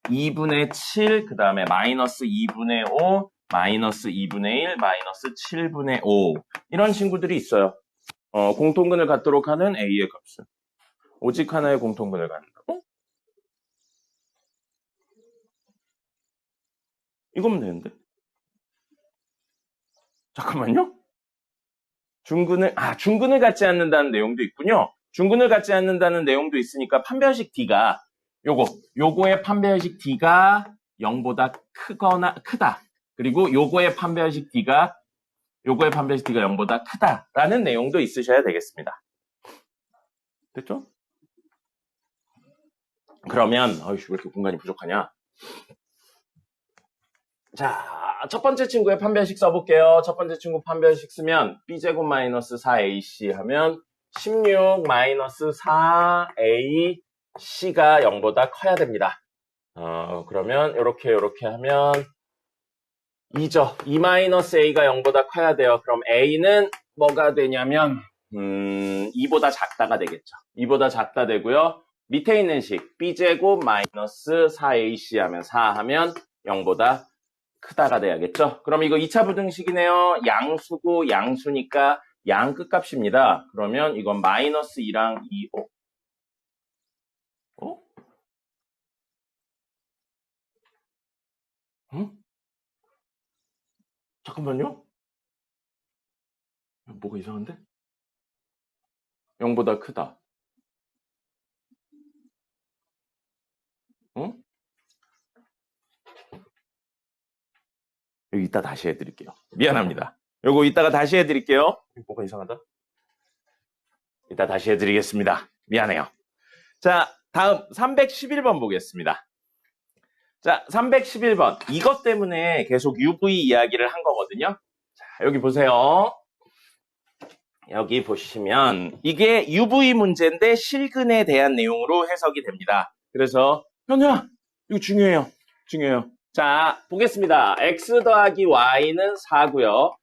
S1: 2분의 7, 그 다음에 마이너스 2분의 5, 마이너스 2분의 1, 마이너스 7분의 5 이런 친구들이 있어요. 공통근을 갖도록 하는 a의 값은 오직 하나의 공통근을 갖는다고? 이거면 되는데. 잠깐만요. 중근을 갖지 않는다는 내용도 있군요. 중근을 갖지 않는다는 내용도 있으니까 판별식 D가 요거의 판별식 D가 0보다 크다. 그리고 요거의 판별식 D가 0보다 크다라는 내용도 있으셔야 되겠습니다. 됐죠? 그러면 왜 이렇게 공간이 부족하냐? 자, 첫 번째 친구의 판별식 써볼게요. 첫 번째 친구 판별식 쓰면 b제곱 마이너스 4ac 하면 16 마이너스 4ac가 0보다 커야 됩니다. 그러면 이렇게 하면 2죠. 2 마이너스 a가 0보다 커야 돼요. 그럼 a는 뭐가 되냐면 2보다 작다가 되겠죠. 2보다 작다 되고요. 밑에 있는 식 b제곱 마이너스 4ac 하면 4 하면 0보다 크다가 돼야겠죠? 그럼 이거 2차 부등식이네요. 양수고 양수니까 양 끝값입니다. 그러면 이건 마이너스 2랑 2, 응? 잠깐만요. 뭐가 이상한데? 0보다 크다. 응? 여기 이따 다시 해드릴게요. 미안합니다. 요거 이따가 다시 해드릴게요. 뭐가 이상하다? 이따 다시 해드리겠습니다. 미안해요. 자, 다음 311번 보겠습니다. 자, 311번. 이것 때문에 계속 UV 이야기를 한 거거든요. 자, 여기 보세요. 여기 보시면 이게 UV 문제인데 실근에 대한 내용으로 해석이 됩니다. 그래서 현우야, 이거 중요해요. 중요해요. 자, 보겠습니다. x 더하기 y는 4고요.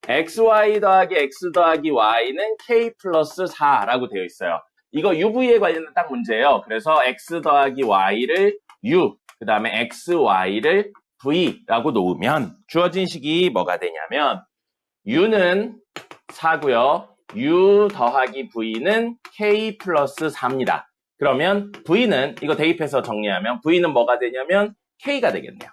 S1: xy 더하기 x 더하기 y는 k 플러스 4라고 되어 있어요. 이거 UV에 관련된 딱 문제예요. 그래서 x 더하기 y를 u, 그 다음에 xy를 v라고 놓으면 주어진 식이 뭐가 되냐면 u는 4고요. u 더하기 v는 k 플러스 4입니다. 그러면 v는 이거 대입해서 정리하면 v는 뭐가 되냐면 k가 되겠네요.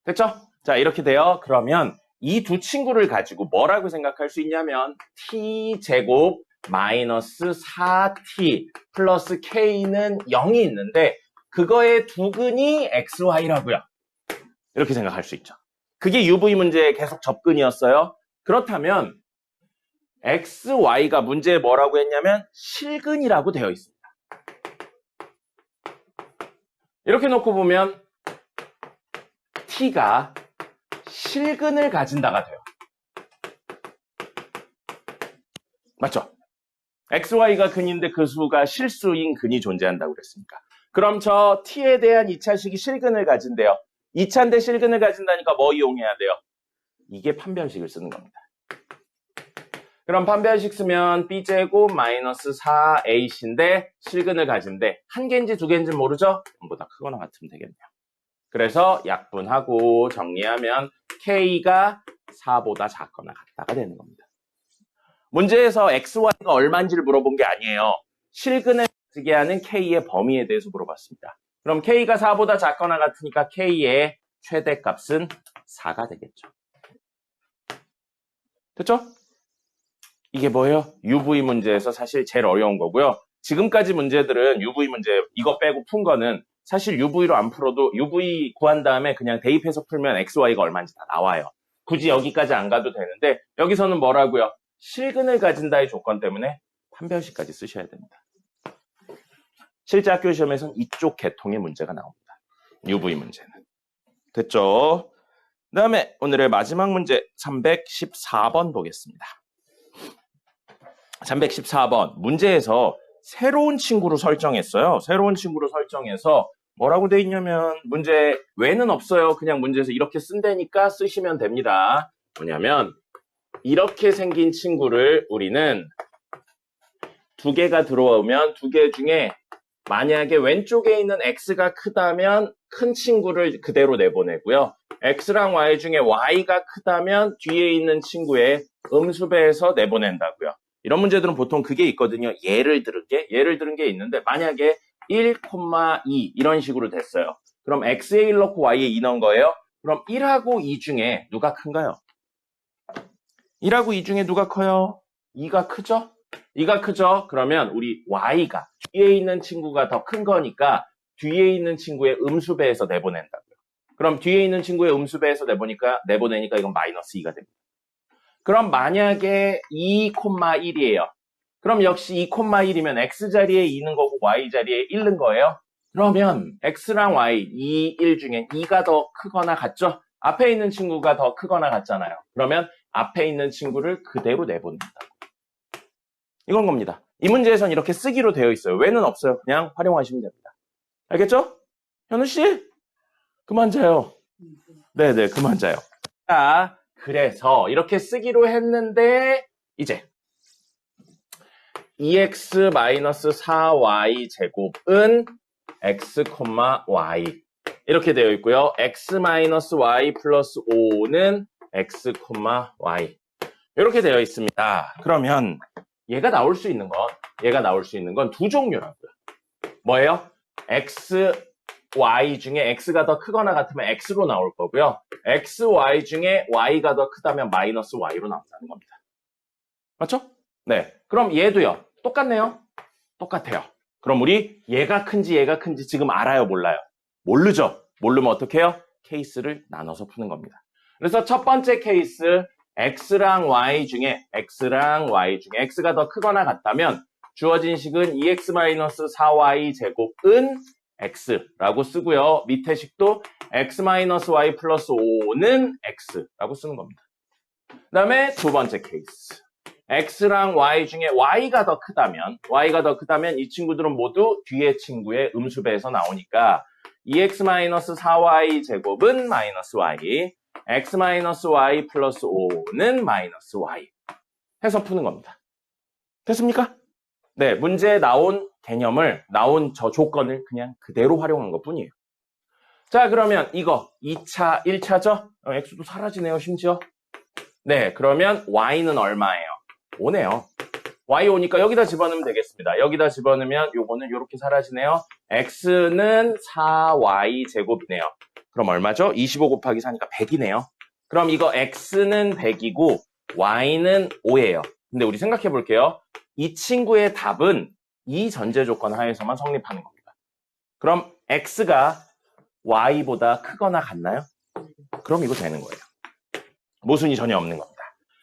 S1: 됐죠? 자, 이렇게 돼요. 그러면 이 두 친구를 가지고 뭐라고 생각할 수 있냐면 t제곱 마이너스 4t 플러스 k는 0이 있는데 그거의 두근이 xy라고요. 이렇게 생각할 수 있죠. 그게 UV 문제의 계속 접근이었어요. 그렇다면 xy가 문제에 뭐라고 했냐면 실근이라고 되어 있습니다. 이렇게 놓고 보면 t가 실근을 가진다가 돼요. 맞죠? xy가 근인데 그 수가 실수인 근이 존재한다고 그랬으니까. 그럼 저 t에 대한 2차식이 실근을 가진대요. 2차인데 실근을 가진다니까 뭐 이용해야 돼요? 이게 판별식을 쓰는 겁니다. 그럼 판별식 쓰면 b제곱 마이너스 4ac인데 실근을 가진대. 한 개인지 두 개인지 모르죠? 0보다 크거나 같으면 되겠네요. 그래서 약분하고 정리하면 k가 4보다 작거나 같다가 되는 겁니다. 문제에서 xy가 얼마인지를 물어본 게 아니에요. 실근을 가지게 하는 k의 범위에 대해서 물어봤습니다. 그럼 k가 4보다 작거나 같으니까 k의 최대값은 4가 되겠죠. 됐죠? 이게 뭐예요? UV 문제에서 사실 제일 어려운 거고요. 지금까지 문제들은 UV 문제 이거 빼고 푼 거는 사실 UV로 안 풀어도 UV 구한 다음에 그냥 대입해서 풀면 XY가 얼마인지 다 나와요. 굳이 여기까지 안 가도 되는데 여기서는 뭐라고요? 실근을 가진다의 조건 때문에 판별식까지 쓰셔야 됩니다. 실제 학교 시험에서는 이쪽 계통의 문제가 나옵니다. UV 문제는. 됐죠? 그 다음에 오늘의 마지막 문제 314번 보겠습니다. 314번 문제에서 새로운 친구로 설정했어요. 새로운 친구로 설정해서 뭐라고 돼 있냐면 문제 왜는 없어요. 그냥 문제에서 이렇게 쓴다니까 쓰시면 됩니다. 뭐냐면 이렇게 생긴 친구를 우리는 두 개가 들어오면 두 개 중에 만약에 왼쪽에 있는 x가 크다면 큰 친구를 그대로 내보내고요. x랑 y 중에 y가 크다면 뒤에 있는 친구의 음수배해서 내보낸다고요. 이런 문제들은 보통 그게 있거든요. 예를 들은 게 있는데 만약에 1,2 이런 식으로 됐어요. 그럼 x에 1 넣고 y에 2 넣은 거예요. 그럼 1하고 2 중에 누가 큰가요? 1하고 2 중에 누가 커요? 2가 크죠? 2가 크죠? 그러면 우리 y가 뒤에 있는 친구가 더 큰 거니까 뒤에 있는 친구의 음수배해서 내보낸다고요. 그럼 뒤에 있는 친구의 음수배해서 내보내니까 이건 마이너스 2가 됩니다. 그럼 만약에 2,1이에요. 그럼 역시 2,1이면 x자리에 2는 거고 y자리에 1는 거예요. 그러면 x랑 y, 2, 1 중에 2가 더 크거나 같죠? 앞에 있는 친구가 더 크거나 같잖아요. 그러면 앞에 있는 친구를 그대로 내보낸다고. 이건 겁니다. 이 문제에선 이렇게 쓰기로 되어 있어요. 왜는 없어요. 그냥 활용하시면 됩니다. 알겠죠? 현우씨? 그만 자요. 네네, 그만 자요. 자, 그래서 이렇게 쓰기로 했는데 이제 2x-4y 제곱은 x, y 이렇게 되어 있고요. x-y 플러스 5는 x, y 이렇게 되어 있습니다. 그러면 얘가 나올 수 있는 건 두 종류라고요. 뭐예요? x y 중에 x가 더 크거나 같으면 x로 나올 거고요. x, y 중에 y가 더 크다면 마이너스 y로 나온다는 겁니다. 맞죠? 네. 그럼 얘도요. 똑같네요. 똑같아요. 그럼 우리 얘가 큰지 지금 알아요? 몰라요? 모르죠? 모르면 어떻게 해요? 케이스를 나눠서 푸는 겁니다. 그래서 첫 번째 케이스 x랑 y 중에 x가 더 크거나 같다면 주어진 식은 2x-4y 제곱은 x라고 쓰고요. 밑에 식도 x-y 플러스 5는 x라고 쓰는 겁니다. 그 다음에 두 번째 케이스 x랑 y 중에 y가 더 크다면 이 친구들은 모두 뒤에 친구의 음수배에서 나오니까 2x-4y 제곱은 마이너스 y, x-y 플러스 5는 마이너스 y 해서 푸는 겁니다. 됐습니까? 네, 문제에 나온 개념을, 나온 저 조건을 그냥 그대로 활용한 것 뿐이에요. 자, 그러면 이거 2차, 1차죠? x도 사라지네요, 심지어. 네, 그러면 y는 얼마예요? 5네요. y 오니까 여기다 집어넣으면 되겠습니다. 여기다 집어넣으면 요거는 이렇게 사라지네요. x는 4y 제곱이네요. 그럼 얼마죠? 25 곱하기 4니까 100이네요. 그럼 이거 x는 100이고 y는 5예요. 근데 우리 생각해 볼게요. 이 친구의 답은 이 전제 조건 하에서만 성립하는 겁니다. 그럼 x가 y보다 크거나 같나요? 그럼 이거 되는 거예요. 모순이 전혀 없는 겁니다.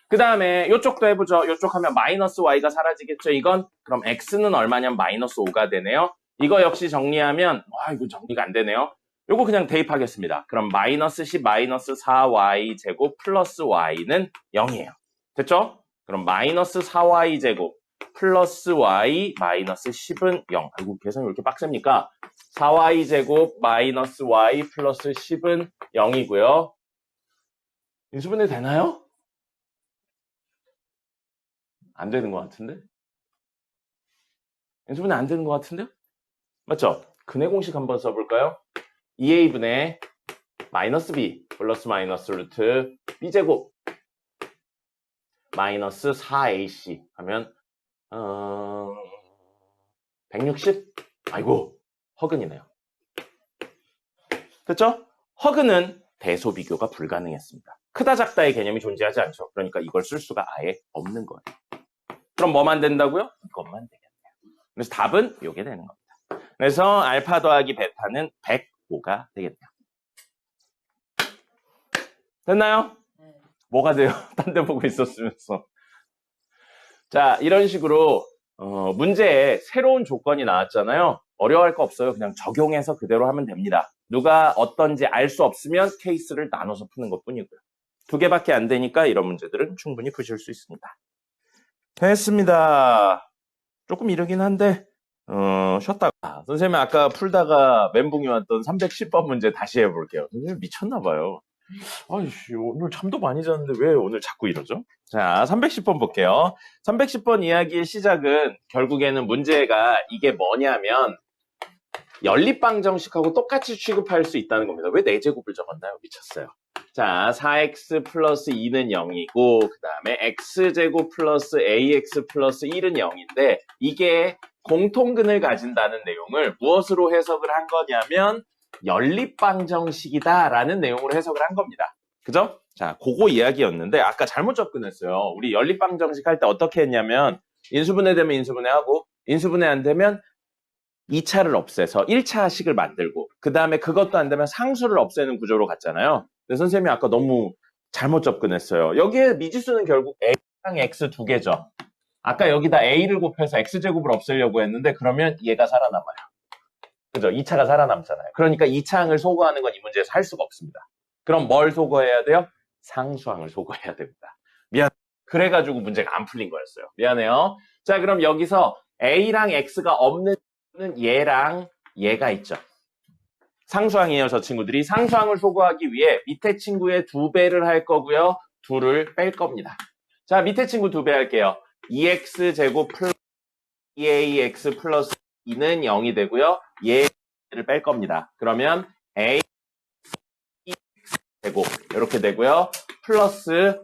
S1: 그 다음에 이쪽도 해보죠. 이쪽 하면 마이너스 y가 사라지겠죠. 이건 그럼 x는 얼마냐면 마이너스 5가 되네요. 이거 역시 정리하면 이거 정리가 안 되네요. 요거 그냥 대입하겠습니다. 그럼 마이너스 10 마이너스 4y 제곱 플러스 y는 0이에요. 됐죠? 그럼 마이너스 4y 제곱 플러스 y 마이너스 10은 0. 아이고 계산이 왜 이렇게 빡셉니까? 4y 제곱 마이너스 y 플러스 10은 0이고요. 인수분해 되나요? 안 되는 것 같은데? 인수분해 안 되는 것 같은데요? 맞죠? 근해 공식 한번 써볼까요? 2a분의 마이너스 b 플러스 마이너스 루트 b제곱 마이너스 4ac 하면 160? 아이고 허근이네요. 됐죠? 허근은 대소 비교가 불가능했습니다. 크다 작다의 개념이 존재하지 않죠. 그러니까 이걸 쓸 수가 아예 없는 거예요. 그럼 뭐만 된다고요? 이것만 되겠네요. 그래서 답은 이게 되는 겁니다. 그래서 알파 더하기 베타는 105가 되겠네요. 됐나요?
S2: 네.
S1: 뭐가 돼요? 딴 데 보고 있었으면서. 자, 이런 식으로 문제에 새로운 조건이 나왔잖아요. 어려워할 거 없어요. 그냥 적용해서 그대로 하면 됩니다. 누가 어떤지 알 수 없으면 케이스를 나눠서 푸는 것뿐이고요. 2개밖에 안 되니까 이런 문제들은 충분히 푸실 수 있습니다. 됐습니다. 조금 이르긴 한데 쉬었다가 선생님이 아까 풀다가 멘붕이 왔던 310번 문제 다시 해볼게요. 선생님 미쳤나봐요. 아이씨 오늘 잠도 많이 잤는데 왜 오늘 자꾸 이러죠? 자 310번 볼게요. 310번 이야기의 시작은 결국에는 문제가 이게 뭐냐면 연립방정식하고 똑같이 취급할 수 있다는 겁니다. 왜 4제곱을 적었나요? 미쳤어요. 자 4x 플러스 2는 0이고 그 다음에 x제곱 플러스 ax 플러스 1은 0인데 이게 공통근을 가진다는 내용을 무엇으로 해석을 한 거냐면 연립방정식이다라는 내용으로 해석을 한 겁니다. 그죠? 자, 그거 이야기였는데 아까 잘못 접근했어요. 우리 연립방정식 할 때 어떻게 했냐면 인수분해 되면 인수분해하고 인수분해 안 되면 2차를 없애서 1차식을 만들고 그 다음에 그것도 안 되면 상수를 없애는 구조로 갔잖아요. 근데 선생님이 아까 너무 잘못 접근했어요. 여기에 미지수는 결국 A랑 X 두 개죠. 아까 여기다 A를 곱해서 X제곱을 없애려고 했는데 그러면 얘가 살아남아요. 그죠? 2차가 살아남잖아요. 그러니까 2차항을 소거하는 건 이 문제에서 할 수가 없습니다. 그럼 뭘 소거해야 돼요? 상수항을 소거해야 됩니다. 미안. 그래가지고 문제가 안 풀린 거였어요. 미안해요. 자, 그럼 여기서 A랑 X가 없는 얘랑 얘가 있죠. 상수항이에요. 저 친구들이. 상수항을 소거하기 위해 밑에 친구의 2배를 할 거고요. 2를 뺄 겁니다. 자, 밑에 친구 2배 할게요. 2x제곱 플러스 2ax 플러스 2는 0이 되고요. 얘를 뺄 겁니다. 그러면 a 제곱 이렇게 되고요. 플러스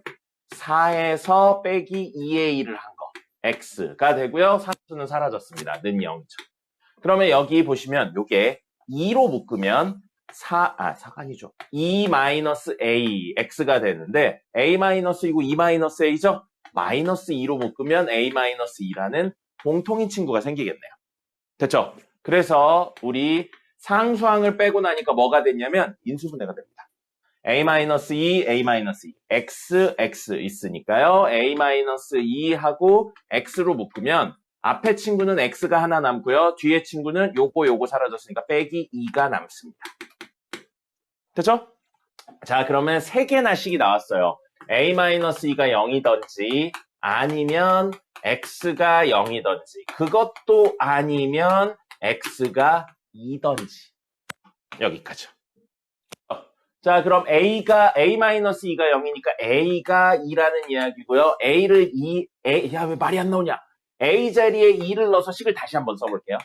S1: 4에서 빼기 2a를 한 거. x가 되고요. 상수는 사라졌습니다. 는 0이죠. 그러면 여기 보시면 요게 2로 묶으면 4가 아니죠. 2-a, x가 되는데 a-이고 2-a죠? -2로 묶으면 a-2라는 공통인 친구가 생기겠네요. 됐죠? 그래서 우리 상수항을 빼고 나니까 뭐가 됐냐면 인수분해가 됩니다. a-2, a-2, x 있으니까요. a-2하고 x로 묶으면 앞에 친구는 x가 하나 남고요. 뒤에 친구는 요거 사라졌으니까 빼기 2가 남습니다. 됐죠? 자, 그러면 3개나 식이 나왔어요. a-2가 0이던지 아니면 x가 0이던지 그것도 아니면 x가 2던지 여기까지. 자, 그럼 a-2가 0이니까 a가 2라는 이야기고요. a를 야, 왜 말이 안 나오냐? a 자리에 2를 넣어서 식을 다시 한번 써볼게요.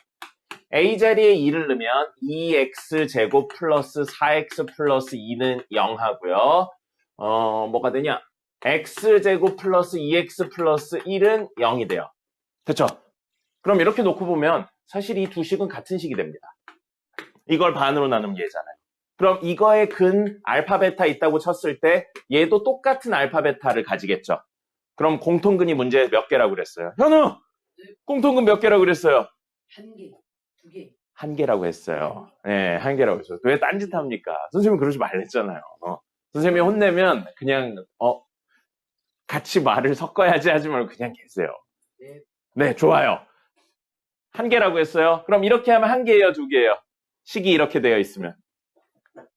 S1: a 자리에 2를 넣으면 2x제곱 플러스 4x 플러스 2는 0 하고요. 뭐가 되냐? x제곱 플러스 2x 플러스 1은 0이 돼요. 됐죠? 그럼 이렇게 놓고 보면 사실 이 두 식은 같은 식이 됩니다. 이걸 반으로 나누면 얘잖아요. 그럼 이거에 근 알파 베타 있다고 쳤을 때 얘도 똑같은 알파 베타를 가지겠죠. 그럼 공통근이 문제 몇 개라고 그랬어요? 현우! 공통근 몇 개라고 그랬어요?
S2: 1개, 2개.
S1: 1개라고 했어요. 네, 1개라고 했어요. 왜 딴짓 합니까? 선생님이 그러지 말랬잖아요. 선생님이 혼내면 그냥 같이 말을 섞어야지 하지 말고 그냥 계세요. 네, 좋아요. 1개라고 했어요. 그럼 이렇게 하면 1개예요, 2개예요? 식이 이렇게 되어 있으면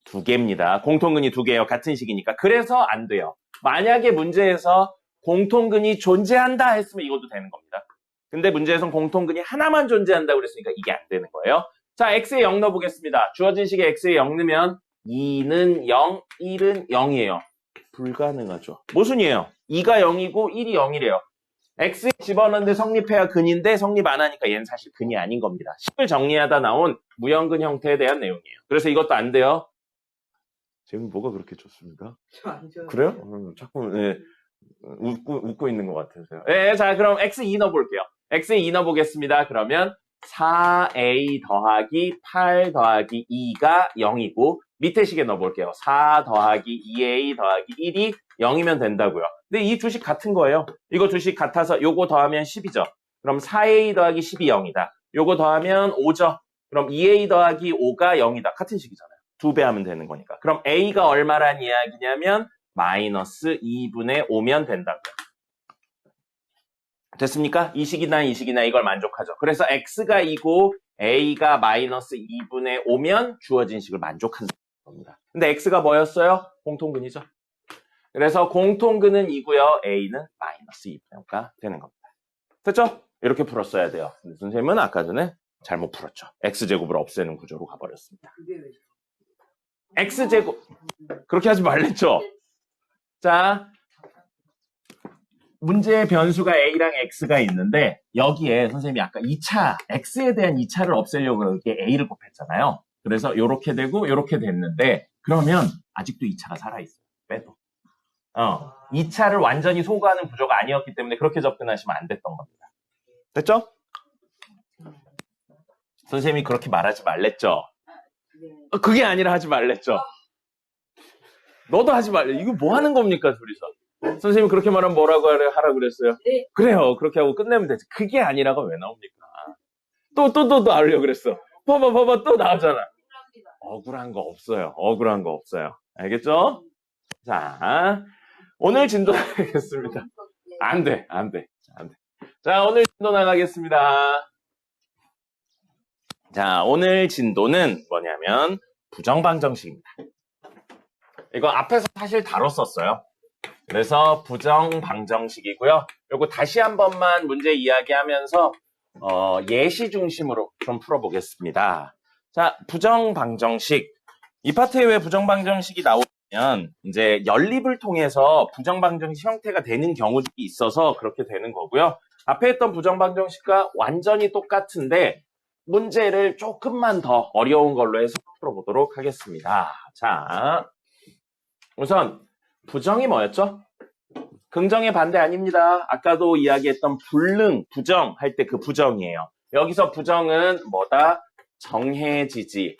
S1: 2개입니다. 공통근이 2개예요. 같은 식이니까. 그래서 안 돼요. 만약에 문제에서 공통근이 존재한다 했으면 이것도 되는 겁니다. 근데 문제에서는 공통근이 하나만 존재한다고 그랬으니까 이게 안 되는 거예요. 자, x에 0 넣어보겠습니다. 주어진 식에 x에 0 넣으면 2는 0, 1은 0이에요. 불가능하죠. 모순이에요. 2가 0이고 1이 0이래요. x에 집어넣는데 성립해야 근인데 성립 안 하니까 얘는 사실 근이 아닌 겁니다. 식을 정리하다 나온 무형근 형태에 대한 내용이에요. 그래서 이것도 안 돼요. 지금 뭐가 그렇게 좋습니까? 그래요? 자꾸 웃고 있는 것 같아서요. 네, 자, 그럼 x2 넣어볼게요. x에 2 넣어보겠습니다. 그러면 4a 더하기 8 더하기 2가 0이고 밑에 식에 넣어볼게요. 4 더하기 2a 더하기 1이 0이면 된다고요. 근데 이 두 식 같은 거예요. 이거 두 식 같아서 요거 더하면 10이죠. 그럼 4a 더하기 10이 0이다. 요거 더하면 5죠. 그럼 2a 더하기 5가 0이다. 같은 식이잖아요. 2배 하면 되는 거니까. 그럼 a가 얼마란 이야기냐면 마이너스 2분의 5면 된다고요. 됐습니까? 이 식이나 이 식이나 이걸 만족하죠. 그래서 x가 2고 a가 마이너스 2분의 5면 주어진 식을 만족한다는 겁니다. 근데 x가 뭐였어요? 공통근이죠. 그래서 공통근은 2고요. a는 마이너스 2분의 5가 되는 겁니다. 됐죠? 이렇게 풀었어야 돼요. 근데 선생님은 아까 전에 잘못 풀었죠. x제곱을 없애는 구조로 가버렸습니다. x제곱 그렇게 하지 말랬죠? 자, 문제의 변수가 a랑 x가 있는데 여기에 선생님이 아까 2차, x에 대한 2차를 없애려고 이렇게 a를 곱했잖아요. 그래서 이렇게 되고 이렇게 됐는데 그러면 아직도 2차가 살아있어요. 빼도. 2차를 완전히 소거하는 구조가 아니었기 때문에 그렇게 접근하시면 안 됐던 겁니다. 됐죠? 선생님이 그렇게 말하지 말랬죠? 그게 아니라 하지 말랬죠? 너도 하지 말래. 이거 뭐 하는 겁니까, 둘이서? 선생님이 그렇게 말하면 뭐라고 하라고 그랬어요?
S2: 네.
S1: 그래요. 그렇게 하고 끝내면 되지. 그게 아니라가 왜 나옵니까? 또 나오려고 그랬어. 봐봐, 또 나오잖아. 억울한 거 없어요. 억울한 거 없어요. 알겠죠? 자, 오늘 진도 나가겠습니다. 안 돼. 자, 오늘 진도 나가겠습니다. 자, 오늘 진도는 뭐냐면 부정방정식입니다. 이거 앞에서 사실 다뤘었어요. 그래서 부정방정식이고요. 요거 다시 한 번만 문제 이야기하면서 예시 중심으로 좀 풀어보겠습니다. 자, 부정방정식. 이 파트에 왜 부정방정식이 나오면 이제 연립을 통해서 부정방정식 형태가 되는 경우들이 있어서 그렇게 되는 거고요. 앞에 했던 부정방정식과 완전히 똑같은데 문제를 조금만 더 어려운 걸로 해서 풀어보도록 하겠습니다. 자, 우선 부정이 뭐였죠? 긍정의 반대 아닙니다. 아까도 이야기했던 불능, 부정 할 때 그 부정이에요. 여기서 부정은 뭐다? 정해지지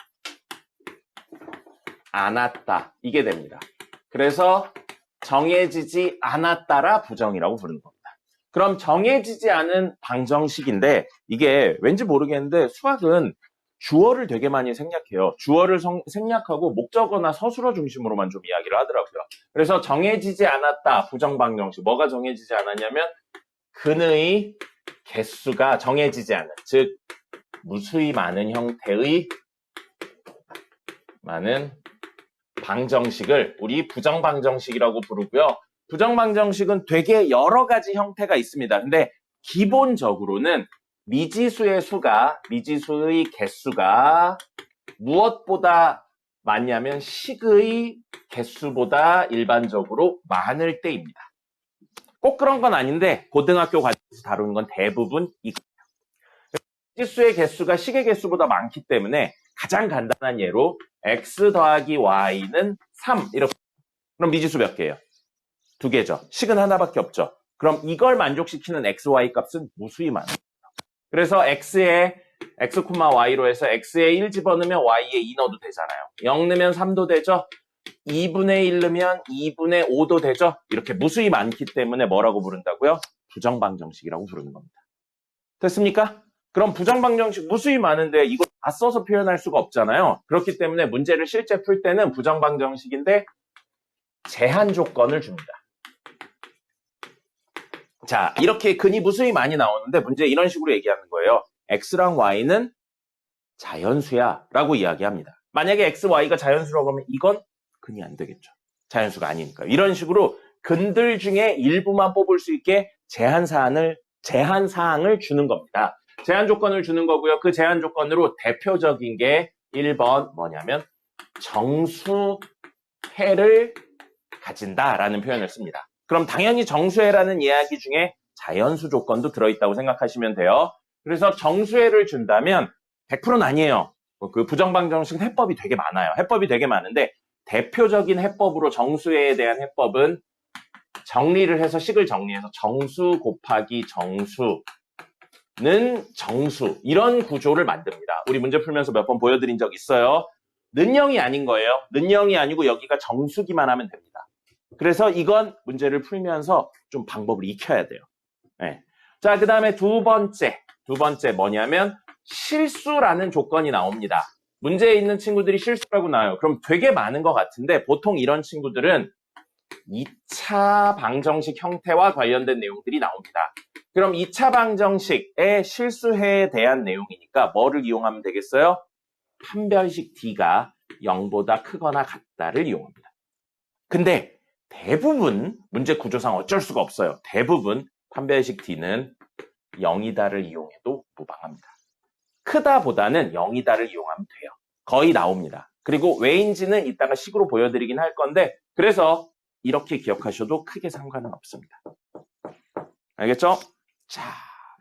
S1: 않았다. 이게 됩니다. 그래서 정해지지 않았다라 부정이라고 부르는 겁니다. 그럼 정해지지 않은 방정식인데 이게 왠지 모르겠는데 수학은 주어를 되게 많이 생략해요. 주어를 생략하고 목적어나 서술어 중심으로만 좀 이야기를 하더라고요. 그래서 정해지지 않았다. 부정방정식. 뭐가 정해지지 않았냐면 근의 개수가 정해지지 않은, 즉 무수히 많은 형태의 많은 방정식을 우리 부정방정식이라고 부르고요. 부정방정식은 되게 여러 가지 형태가 있습니다. 근데 기본적으로는 미지수의 개수가 무엇보다 많냐면 식의 개수보다 일반적으로 많을 때입니다. 꼭 그런 건 아닌데 고등학교 과정에서 다루는 건 대부분 이거예요. 미지수의 개수가 식의 개수보다 많기 때문에 가장 간단한 예로 x 더하기 y는 3 이렇게. 그럼 미지수 몇 개예요? 2개죠. 식은 하나밖에 없죠. 그럼 이걸 만족시키는 x, y 값은 무수히 많아요. 그래서 x에 x, y로 해서 x에 1 집어넣으면 y에 2 넣어도 되잖아요. 0 넣으면 3도 되죠. 2분의 1 넣으면 2분의 5도 되죠. 이렇게 무수히 많기 때문에 뭐라고 부른다고요? 부정방정식이라고 부르는 겁니다. 됐습니까? 그럼 부정방정식 무수히 많은데 이거 다 써서 표현할 수가 없잖아요. 그렇기 때문에 문제를 실제 풀 때는 부정방정식인데 제한 조건을 줍니다. 자, 이렇게 근이 무수히 많이 나오는데 문제 이런 식으로 얘기하는 거예요. x랑 y는 자연수야 라고 이야기합니다. 만약에 x, y가 자연수라고 하면 이건 근이 안 되겠죠. 자연수가 아니니까. 이런 식으로 근들 중에 일부만 뽑을 수 있게 제한 사항을 주는 겁니다. 제한 조건을 주는 거고요. 그 제한 조건으로 대표적인 게 1번 뭐냐면 정수해를 가진다라는 표현을 씁니다. 그럼 당연히 정수해라는 이야기 중에 자연수 조건도 들어있다고 생각하시면 돼요. 그래서 정수해를 준다면 100%는 아니에요. 그 부정방정식 해법이 되게 많아요. 해법이 되게 많은데 대표적인 해법으로 정수해에 대한 해법은 정리를 해서 식을 정리해서 정수 곱하기 정수는 정수 이런 구조를 만듭니다. 우리 문제 풀면서 몇 번 보여드린 적 있어요. 는 0이 아닌 거예요. 는 0이 아니고 여기가 정수기만 하면 됩니다. 그래서 이건 문제를 풀면서 좀 방법을 익혀야 돼요. 네. 자, 그 다음에 두 번째 뭐냐면 실수라는 조건이 나옵니다. 문제에 있는 친구들이 실수라고 나와요. 그럼 되게 많은 것 같은데 보통 이런 친구들은 2차 방정식 형태와 관련된 내용들이 나옵니다. 그럼 2차 방정식의 실수해에 대한 내용이니까 뭐를 이용하면 되겠어요? 판별식 D가 0보다 크거나 같다를 이용합니다. 근데 대부분 문제 구조상 어쩔 수가 없어요. 대부분 판별식 D는 0이다를 이용해도 무방합니다. 크다보다는 0이다를 이용하면 돼요. 거의 나옵니다. 그리고 왜인지는 이따가 식으로 보여드리긴 할 건데 그래서 이렇게 기억하셔도 크게 상관은 없습니다. 알겠죠? 자,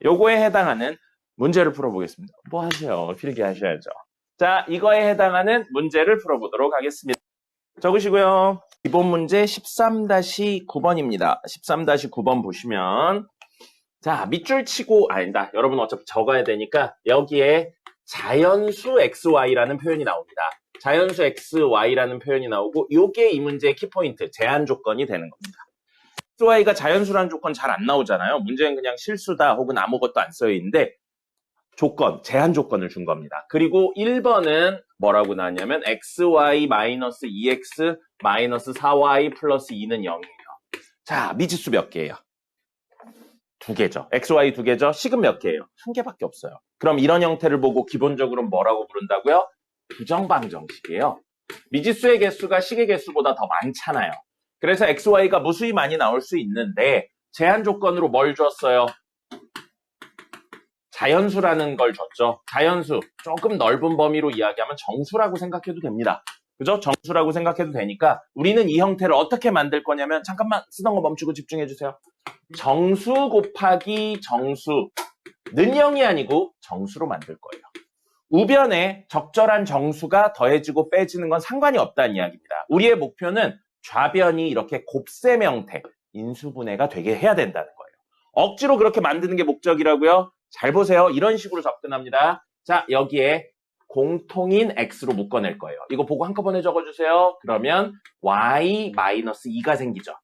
S1: 요거에 해당하는 문제를 풀어보겠습니다. 뭐 하세요? 필기 하셔야죠. 자, 이거에 해당하는 문제를 풀어보도록 하겠습니다. 적으시고요. 기본 문제 13-9번입니다. 13-9번 보시면 자, 밑줄 치고 아니다. 여러분 어차피 적어야 되니까 여기에 자연수 XY라는 표현이 나옵니다. 자연수 XY라는 표현이 나오고 이게 이 문제의 키포인트, 제한 조건이 되는 겁니다. XY가 자연수라는 조건 잘 안 나오잖아요. 문제는 그냥 실수다 혹은 아무것도 안 써있는데 조건, 제한 조건을 준 겁니다. 그리고 1번은 뭐라고 나왔냐면 XY-2X 4Y 플러스 2는 0이에요. 자, 미지수 몇 개예요? 2개죠. XY 2개죠. 식은 몇 개예요? 1개밖에 없어요. 그럼 이런 형태를 보고 기본적으로 뭐라고 부른다고요? 부정방정식이에요. 미지수의 개수가 식의 개수보다 더 많잖아요. 그래서 XY가 무수히 많이 나올 수 있는데 제한 조건으로 뭘 줬어요? 자연수라는 걸 줬죠. 자연수, 조금 넓은 범위로 이야기하면 정수라고 생각해도 됩니다. 그죠? 정수라고 생각해도 되니까 우리는 이 형태를 어떻게 만들 거냐면 잠깐만 쓰던 거 멈추고 집중해 주세요. 정수 곱하기 정수는 0이 아니고 정수로 만들 거예요. 우변에 적절한 정수가 더해지고 빼지는 건 상관이 없다는 이야기입니다. 우리의 목표는 좌변이 이렇게 곱셈 형태, 인수분해가 되게 해야 된다는 거예요. 억지로 그렇게 만드는 게 목적이라고요? 잘 보세요. 이런 식으로 접근합니다. 자, 여기에 공통인 x로 묶어낼 거예요. 이거 보고 한꺼번에 적어주세요. 그러면 y-2가 생기죠.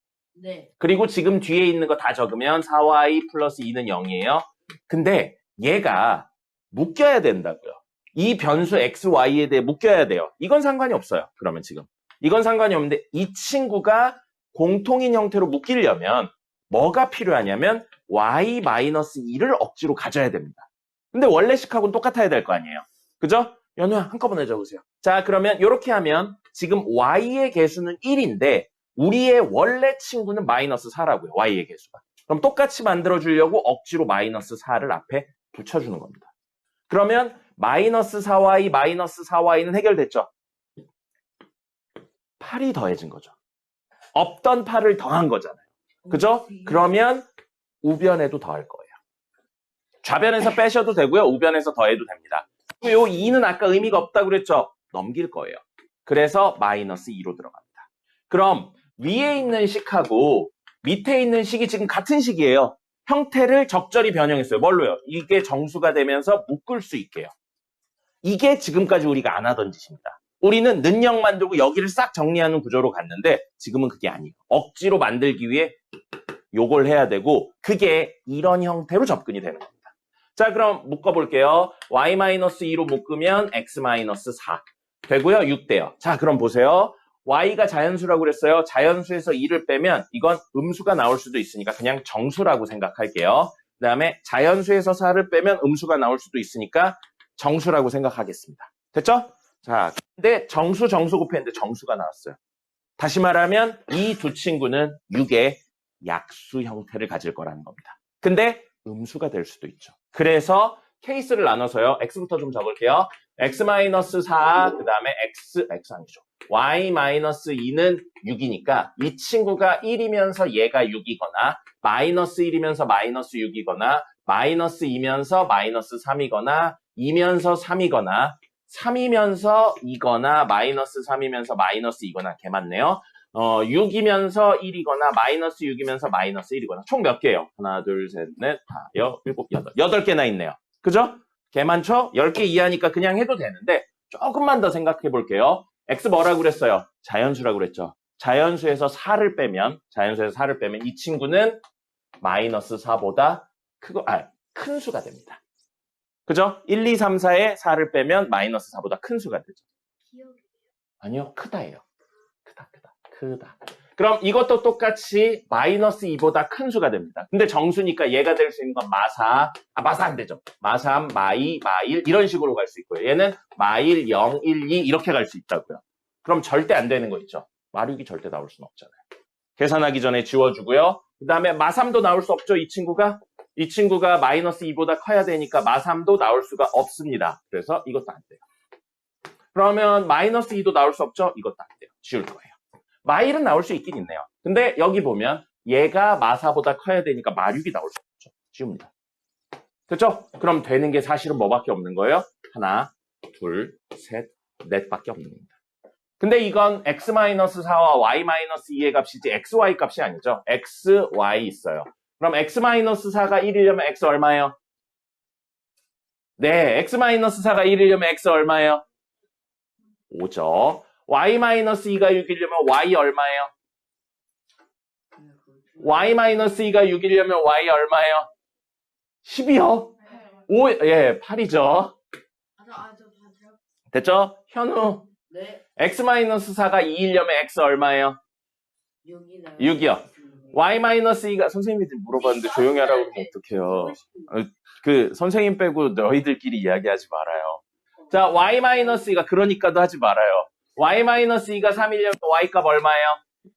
S2: 네.
S1: 그리고 지금 뒤에 있는 거 다 적으면 4y 플러스 2는 0이에요. 근데 얘가 묶여야 된다고요. 이 변수 x, y에 대해 묶여야 돼요. 이건 상관이 없어요. 그러면 지금. 이건 상관이 없는데 이 친구가 공통인 형태로 묶이려면 뭐가 필요하냐면 y-2를 억지로 가져야 됩니다. 근데 원래 식하고는 똑같아야 될 거 아니에요. 그죠? 연우야 한꺼번에 적으세요. 자, 그러면 이렇게 하면 지금 y의 개수는 1인데 우리의 원래 친구는 마이너스 4라고요. y의 개수가. 그럼 똑같이 만들어주려고 억지로 마이너스 4를 앞에 붙여주는 겁니다. 그러면 마이너스 4y, 마이너스 4y는 해결됐죠? 8이 더해진 거죠. 없던 8을 더한 거잖아요. 그죠? 그러면 우변에도 더할 거예요. 좌변에서 빼셔도 되고요. 우변에서 더해도 됩니다. 요 2는 아까 의미가 없다고 그랬죠? 넘길 거예요. 그래서 마이너스 2로 들어갑니다. 그럼 위에 있는 식하고 밑에 있는 식이 지금 같은 식이에요. 형태를 적절히 변형했어요. 뭘로요? 이게 정수가 되면서 묶을 수 있게요. 이게 지금까지 우리가 안 하던 짓입니다. 우리는 는영 만들고 여기를 싹 정리하는 구조로 갔는데 지금은 그게 아니에요. 억지로 만들기 위해 요걸 해야 되고 그게 이런 형태로 접근이 되는 겁니다. 자, 그럼 묶어볼게요. y-2로 묶으면 x-4 되고요. 6대요. 자, 그럼 보세요. y가 자연수라고 그랬어요. 자연수에서 2를 빼면 이건 음수가 나올 수도 있으니까 그냥 정수라고 생각할게요. 그 다음에 자연수에서 4를 빼면 음수가 나올 수도 있으니까 정수라고 생각하겠습니다. 됐죠? 자, 근데 정수 곱했는데 정수가 나왔어요. 다시 말하면 이 두 친구는 6의 약수 형태를 가질 거라는 겁니다. 근데 음수가 될 수도 있죠. 그래서 케이스를 나눠서요. x부터 좀 적을게요. x-4, 그 다음에 x 아니죠. y-2는 6이니까 이 친구가 1이면서 얘가 6이거나 마이너스 1이면서 마이너스 6이거나 마이너스 2면서 마이너스 3이거나 2면서 3이거나 3이면서 2거나 마이너스 3이면서 마이너스 2거나 개 많네요. 6이면서 1이거나 마이너스 6이면서 마이너스 1이거나 총 몇 개예요? 하나, 둘, 셋, 넷, 다, 일곱, 여덟. 8개나 있네요. 그죠? 개 많죠? 10개 이하니까 그냥 해도 되는데 조금만 더 생각해 볼게요. x 뭐라고 그랬어요? 자연수라고 그랬죠. 자연수에서 4를 빼면 이 친구는 마이너스 4보다 큰 수가 됩니다. 그죠? 1, 2, 3, 4에 4를 빼면 마이너스 4보다 큰 수가 되죠. 아니요, 크다예요. 크다. 그럼 이것도 똑같이 마이너스 2보다 큰 수가 됩니다. 근데 정수니까 얘가 될 수 있는 건 마사 안 되죠. 마3, 마2, 마1 이런 식으로 갈 수 있고요. 얘는 마1, 0, 1, 2 이렇게 갈 수 있다고요. 그럼 절대 안 되는 거 있죠. 마6이 절대 나올 수는 없잖아요. 계산하기 전에 지워주고요. 그 다음에 마3도 나올 수 없죠. 이 친구가 마이너스 2보다 커야 되니까 마3도 나올 수가 없습니다. 그래서 이것도 안 돼요. 그러면 마이너스 2도 나올 수 없죠. 이것도 안 돼요. 지울 거예요. 마1은 나올 수 있긴 있네요. 근데 여기 보면 얘가 마4보다 커야 되니까 마6이 나올 수 없죠. 지웁니다. 됐죠? 그럼 되는 게 사실은 뭐밖에 없는 거예요? 하나, 둘, 셋, 넷밖에 없는 겁니다. 근데 이건 x-4와 y-2의 값이지 xy 값이 아니죠. xy 있어요. 그럼 x-4가 1이려면 x 얼마예요? 네, x-4가 1이려면 x 얼마예요? 5죠. y-2가 6이려면 y 얼마예요? y-2가 6이려면 y 얼마예요? 10이요? 5, 예, 8이죠. 됐죠? 현우.
S2: 네.
S1: x-4가 2이려면 x 얼마예요? 6이요. y-2가 선생님이 물어봤는데 조용히 하라고 그러면 어떡해요. 그 선생님 빼고 너희들끼리 이야기하지 말아요. 자, y-2가 그러니까도 하지 말아요. y-2가 3이려면 y값 얼마예요?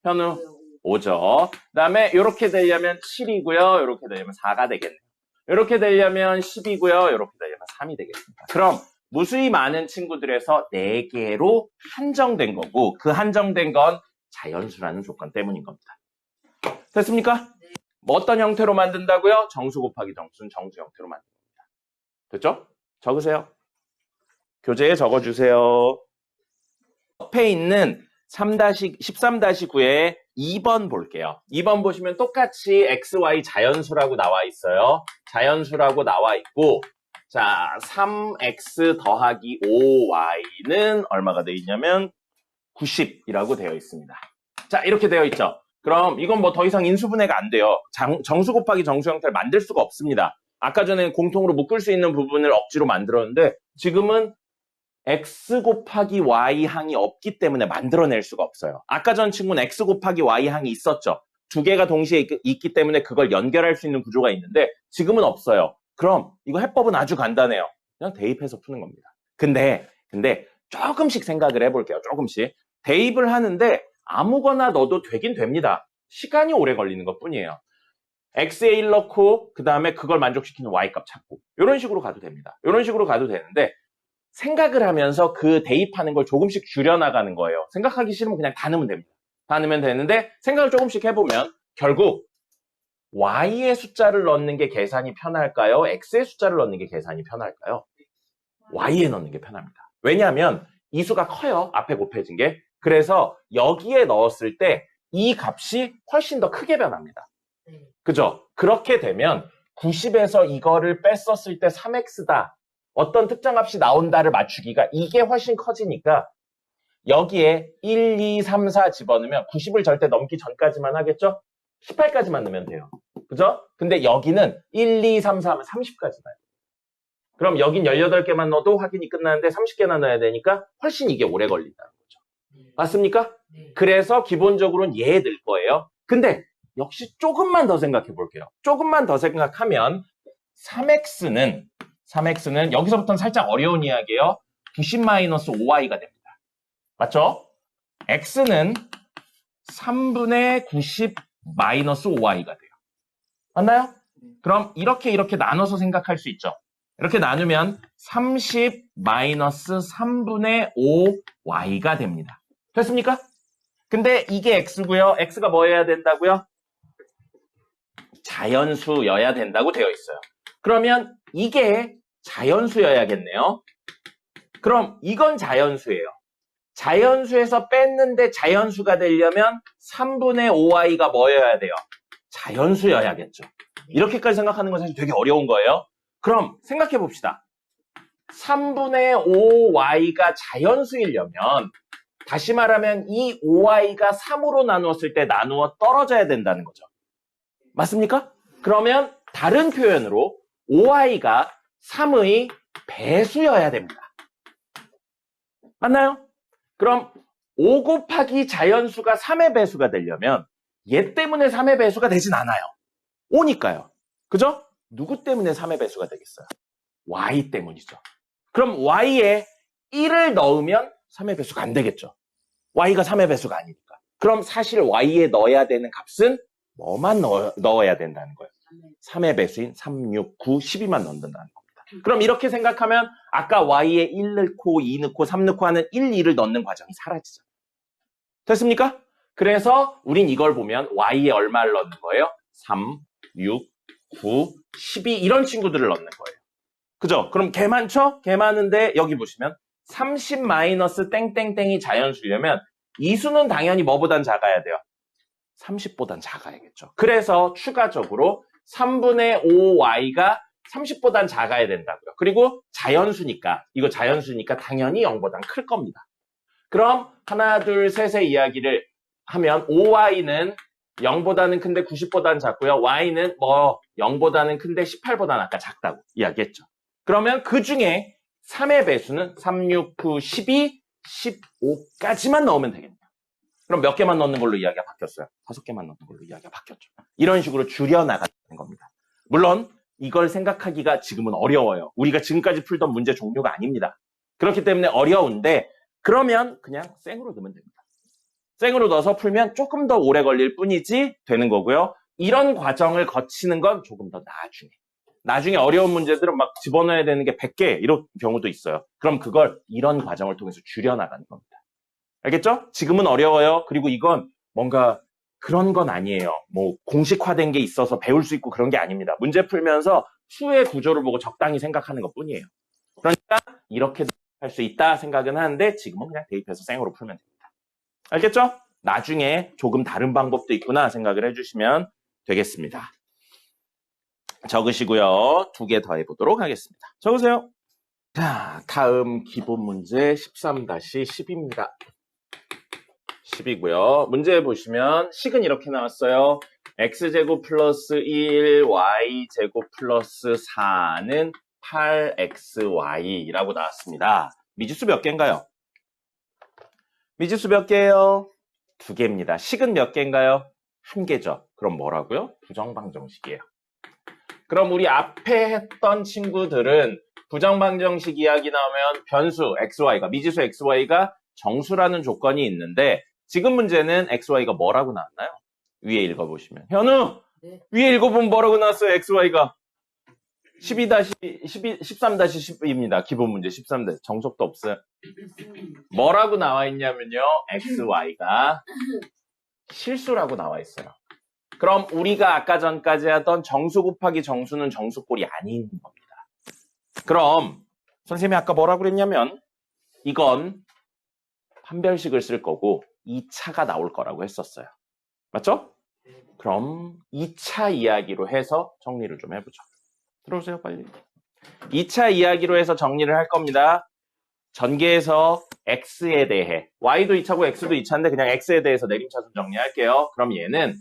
S1: 현우 5죠. 그 다음에 이렇게 되려면 7이고요. 이렇게 되려면 4가 되겠네요. 이렇게 되려면 10이고요. 이렇게 되려면 3이 되겠습니다. 그럼 무수히 많은 친구들에서 4개로 한정된 거고 그 한정된 건 자연수라는 조건 때문인 겁니다. 됐습니까? 뭐 어떤 형태로 만든다고요? 정수 곱하기 정수는 정수 형태로 만든 겁니다. 됐죠? 적으세요. 교재에 적어주세요. 옆에 있는 13-9에 2번 볼게요. 2번 보시면 똑같이 XY 자연수라고 나와 있어요. 자연수라고 나와 있고 자, 3x 더하기 5y는 얼마가 되어 있냐면 90이라고 되어 있습니다. 자, 이렇게 되어 있죠. 그럼 이건 뭐 더 이상 인수분해가 안 돼요. 정수 곱하기 정수 형태를 만들 수가 없습니다. 아까 전에 공통으로 묶을 수 있는 부분을 억지로 만들었는데 지금은 x 곱하기 y 항이 없기 때문에 만들어낼 수가 없어요. 아까 전 친구는 x 곱하기 y 항이 있었죠. 두 개가 동시에 있기 때문에 그걸 연결할 수 있는 구조가 있는데 지금은 없어요. 그럼 이거 해법은 아주 간단해요. 그냥 대입해서 푸는 겁니다. 근데 조금씩 생각을 해볼게요. 조금씩. 대입을 하는데 아무거나 넣어도 되긴 됩니다. 시간이 오래 걸리는 것뿐이에요. x에 1 넣고 그 다음에 그걸 만족시키는 y값 찾고 이런 식으로 가도 됩니다. 이런 식으로 가도 되는데 생각을 하면서 그 대입하는 걸 조금씩 줄여나가는 거예요. 생각하기 싫으면 그냥 다 넣으면 됩니다. 다 넣으면 되는데 생각을 조금씩 해보면 결국 y의 숫자를 넣는 게 계산이 편할까요? x의 숫자를 넣는 게 계산이 편할까요? y에 넣는 게 편합니다. 왜냐하면 이 수가 커요. 앞에 곱해진 게. 그래서 여기에 넣었을 때 이 값이 훨씬 더 크게 변합니다. 그죠? 그렇게 되면 90에서 이거를 뺐었을 때 3x다. 어떤 특정 값이 나온다를 맞추기가 이게 훨씬 커지니까 여기에 1, 2, 3, 4 집어넣으면 90을 절대 넘기 전까지만 하겠죠? 18까지만 넣으면 돼요. 그죠? 근데 여기는 1, 2, 3, 4 하면 30까지 나요. 그럼 여긴 18개만 넣어도 확인이 끝나는데 30개나 넣어야 되니까 훨씬 이게 오래 걸린다는 거죠. 맞습니까?
S2: 네.
S1: 그래서 기본적으로는 얘 넣을 거예요. 근데 역시 조금만 더 생각해 볼게요. 조금만 더 생각하면 3x는 여기서부터는 살짝 어려운 이야기예요. 90-5y가 됩니다. 맞죠? x는 3분의 90-5y가 돼요. 맞나요? 그럼 이렇게 나눠서 생각할 수 있죠. 이렇게 나누면 30-3분의 5y가 됩니다. 됐습니까? 근데 이게 x고요. x가 뭐여야 된다고요? 자연수여야 된다고 되어 있어요. 그러면 이게 자연수여야겠네요. 그럼 이건 자연수예요. 자연수에서 뺐는데 자연수가 되려면 3분의 5y가 뭐여야 돼요? 자연수여야겠죠. 이렇게까지 생각하는 건 사실 되게 어려운 거예요. 그럼 생각해 봅시다. 3분의 5y가 자연수이려면 다시 말하면 이 5y가 3으로 나누었을 때 나누어 떨어져야 된다는 거죠. 맞습니까? 그러면 다른 표현으로 5y가 3의 배수여야 됩니다. 맞나요? 그럼 5 곱하기 자연수가 3의 배수가 되려면 얘 때문에 3의 배수가 되진 않아요. 5니까요. 그죠? 누구 때문에 3의 배수가 되겠어요? y 때문이죠. 그럼 y에 1을 넣으면 3의 배수가 안 되겠죠. y가 3의 배수가 아니니까. 그럼 사실 y에 넣어야 되는 값은 뭐만 넣어야 된다는 거예요? 3의 배수인 3, 6, 9, 12만 넣는다는 겁니다. 그럼 이렇게 생각하면 아까 y에 1 넣고 2 넣고 3 넣고 하는 1, 2를 넣는 과정이 사라지죠. 됐습니까? 그래서 우린 이걸 보면 y에 얼마를 넣는 거예요? 3, 6, 9, 12 이런 친구들을 넣는 거예요. 그죠? 그럼 개 많죠? 개 많은데 여기 보시면 30 마이너스 땡땡땡이 자연수려면 이 수는 당연히 뭐보단 작아야 돼요? 30보단 작아야겠죠. 그래서 추가적으로 3분의 5y가 30보단 작아야 된다고요. 그리고 자연수니까 이거 자연수니까 당연히 0보단 클 겁니다. 그럼 하나 둘 셋의 이야기를 하면 5y는 0보다는 큰데 90보다는 작고요. y는 0보다는 큰데 18보다는 아까 작다고 이야기했죠. 그러면 그 중에 3의 배수는 3, 6, 9, 12, 15까지만 넣으면 되겠네요. 그럼 몇 개만 넣는 걸로 이야기가 바뀌었어요? 5개만 넣는 걸로 이야기가 바뀌었죠. 이런 식으로 줄여나가는 겁니다. 물론 이걸 생각하기가 지금은 어려워요. 우리가 지금까지 풀던 문제 종류가 아닙니다. 그렇기 때문에 어려운데 그러면 그냥 생으로 넣으면 됩니다. 생으로 넣어서 풀면 조금 더 오래 걸릴 뿐이지 되는 거고요. 이런 과정을 거치는 건 조금 더 나중에 어려운 문제들은 막 집어넣어야 되는 게 100개 이런 경우도 있어요. 그럼 그걸 이런 과정을 통해서 줄여나가는 겁니다. 알겠죠? 지금은 어려워요. 그리고 이건 뭔가 그런 건 아니에요. 뭐 공식화된 게 있어서 배울 수 있고 그런 게 아닙니다. 문제 풀면서 수의 구조를 보고 적당히 생각하는 것뿐이에요. 그러니까 이렇게 할 수 있다 생각은 하는데 지금은 그냥 대입해서 생으로 풀면 됩니다. 알겠죠? 나중에 조금 다른 방법도 있구나 생각을 해주시면 되겠습니다. 적으시고요. 두 개 더 해보도록 하겠습니다. 적으세요. 자, 다음 기본 문제 13-10입니다. 10이고요. 문제 보시면 식은 이렇게 나왔어요. x제곱 플러스 1, y제곱 플러스 4는 8xy라고 나왔습니다. 미지수 몇 개인가요? 미지수 몇 개예요? 두 개입니다. 식은 몇 개인가요? 한 개죠. 그럼 뭐라고요? 부정방정식이에요. 그럼 우리 앞에 했던 친구들은 부정방정식 이야기 나오면 변수 xy가, 미지수 xy가 정수라는 조건이 있는데 지금 문제는 xy가 뭐라고 나왔나요? 위에 읽어보시면. 현우!
S2: 네.
S1: 위에 읽어보면 뭐라고 나왔어요? xy가 13-10입니다. 기본 문제 13. 정석도 없어요. 뭐라고 나와 있냐면요. xy가 실수라고 나와 있어요. 그럼 우리가 아까 전까지 하던 정수 곱하기 정수는 정수꼴이 아닌 겁니다. 그럼 선생님이 아까 뭐라고 그랬냐면 이건 판별식을 쓸 거고 2차가 나올 거라고 했었어요. 맞죠? 그럼 2차 이야기로 해서 정리를 좀 해보죠. 들어오세요 빨리. 2차 이야기로 해서 정리를 할 겁니다. 전개에서 x에 대해 y도 2차고 x도 2차인데 그냥 x에 대해서 내림차순 정리할게요. 그럼 얘는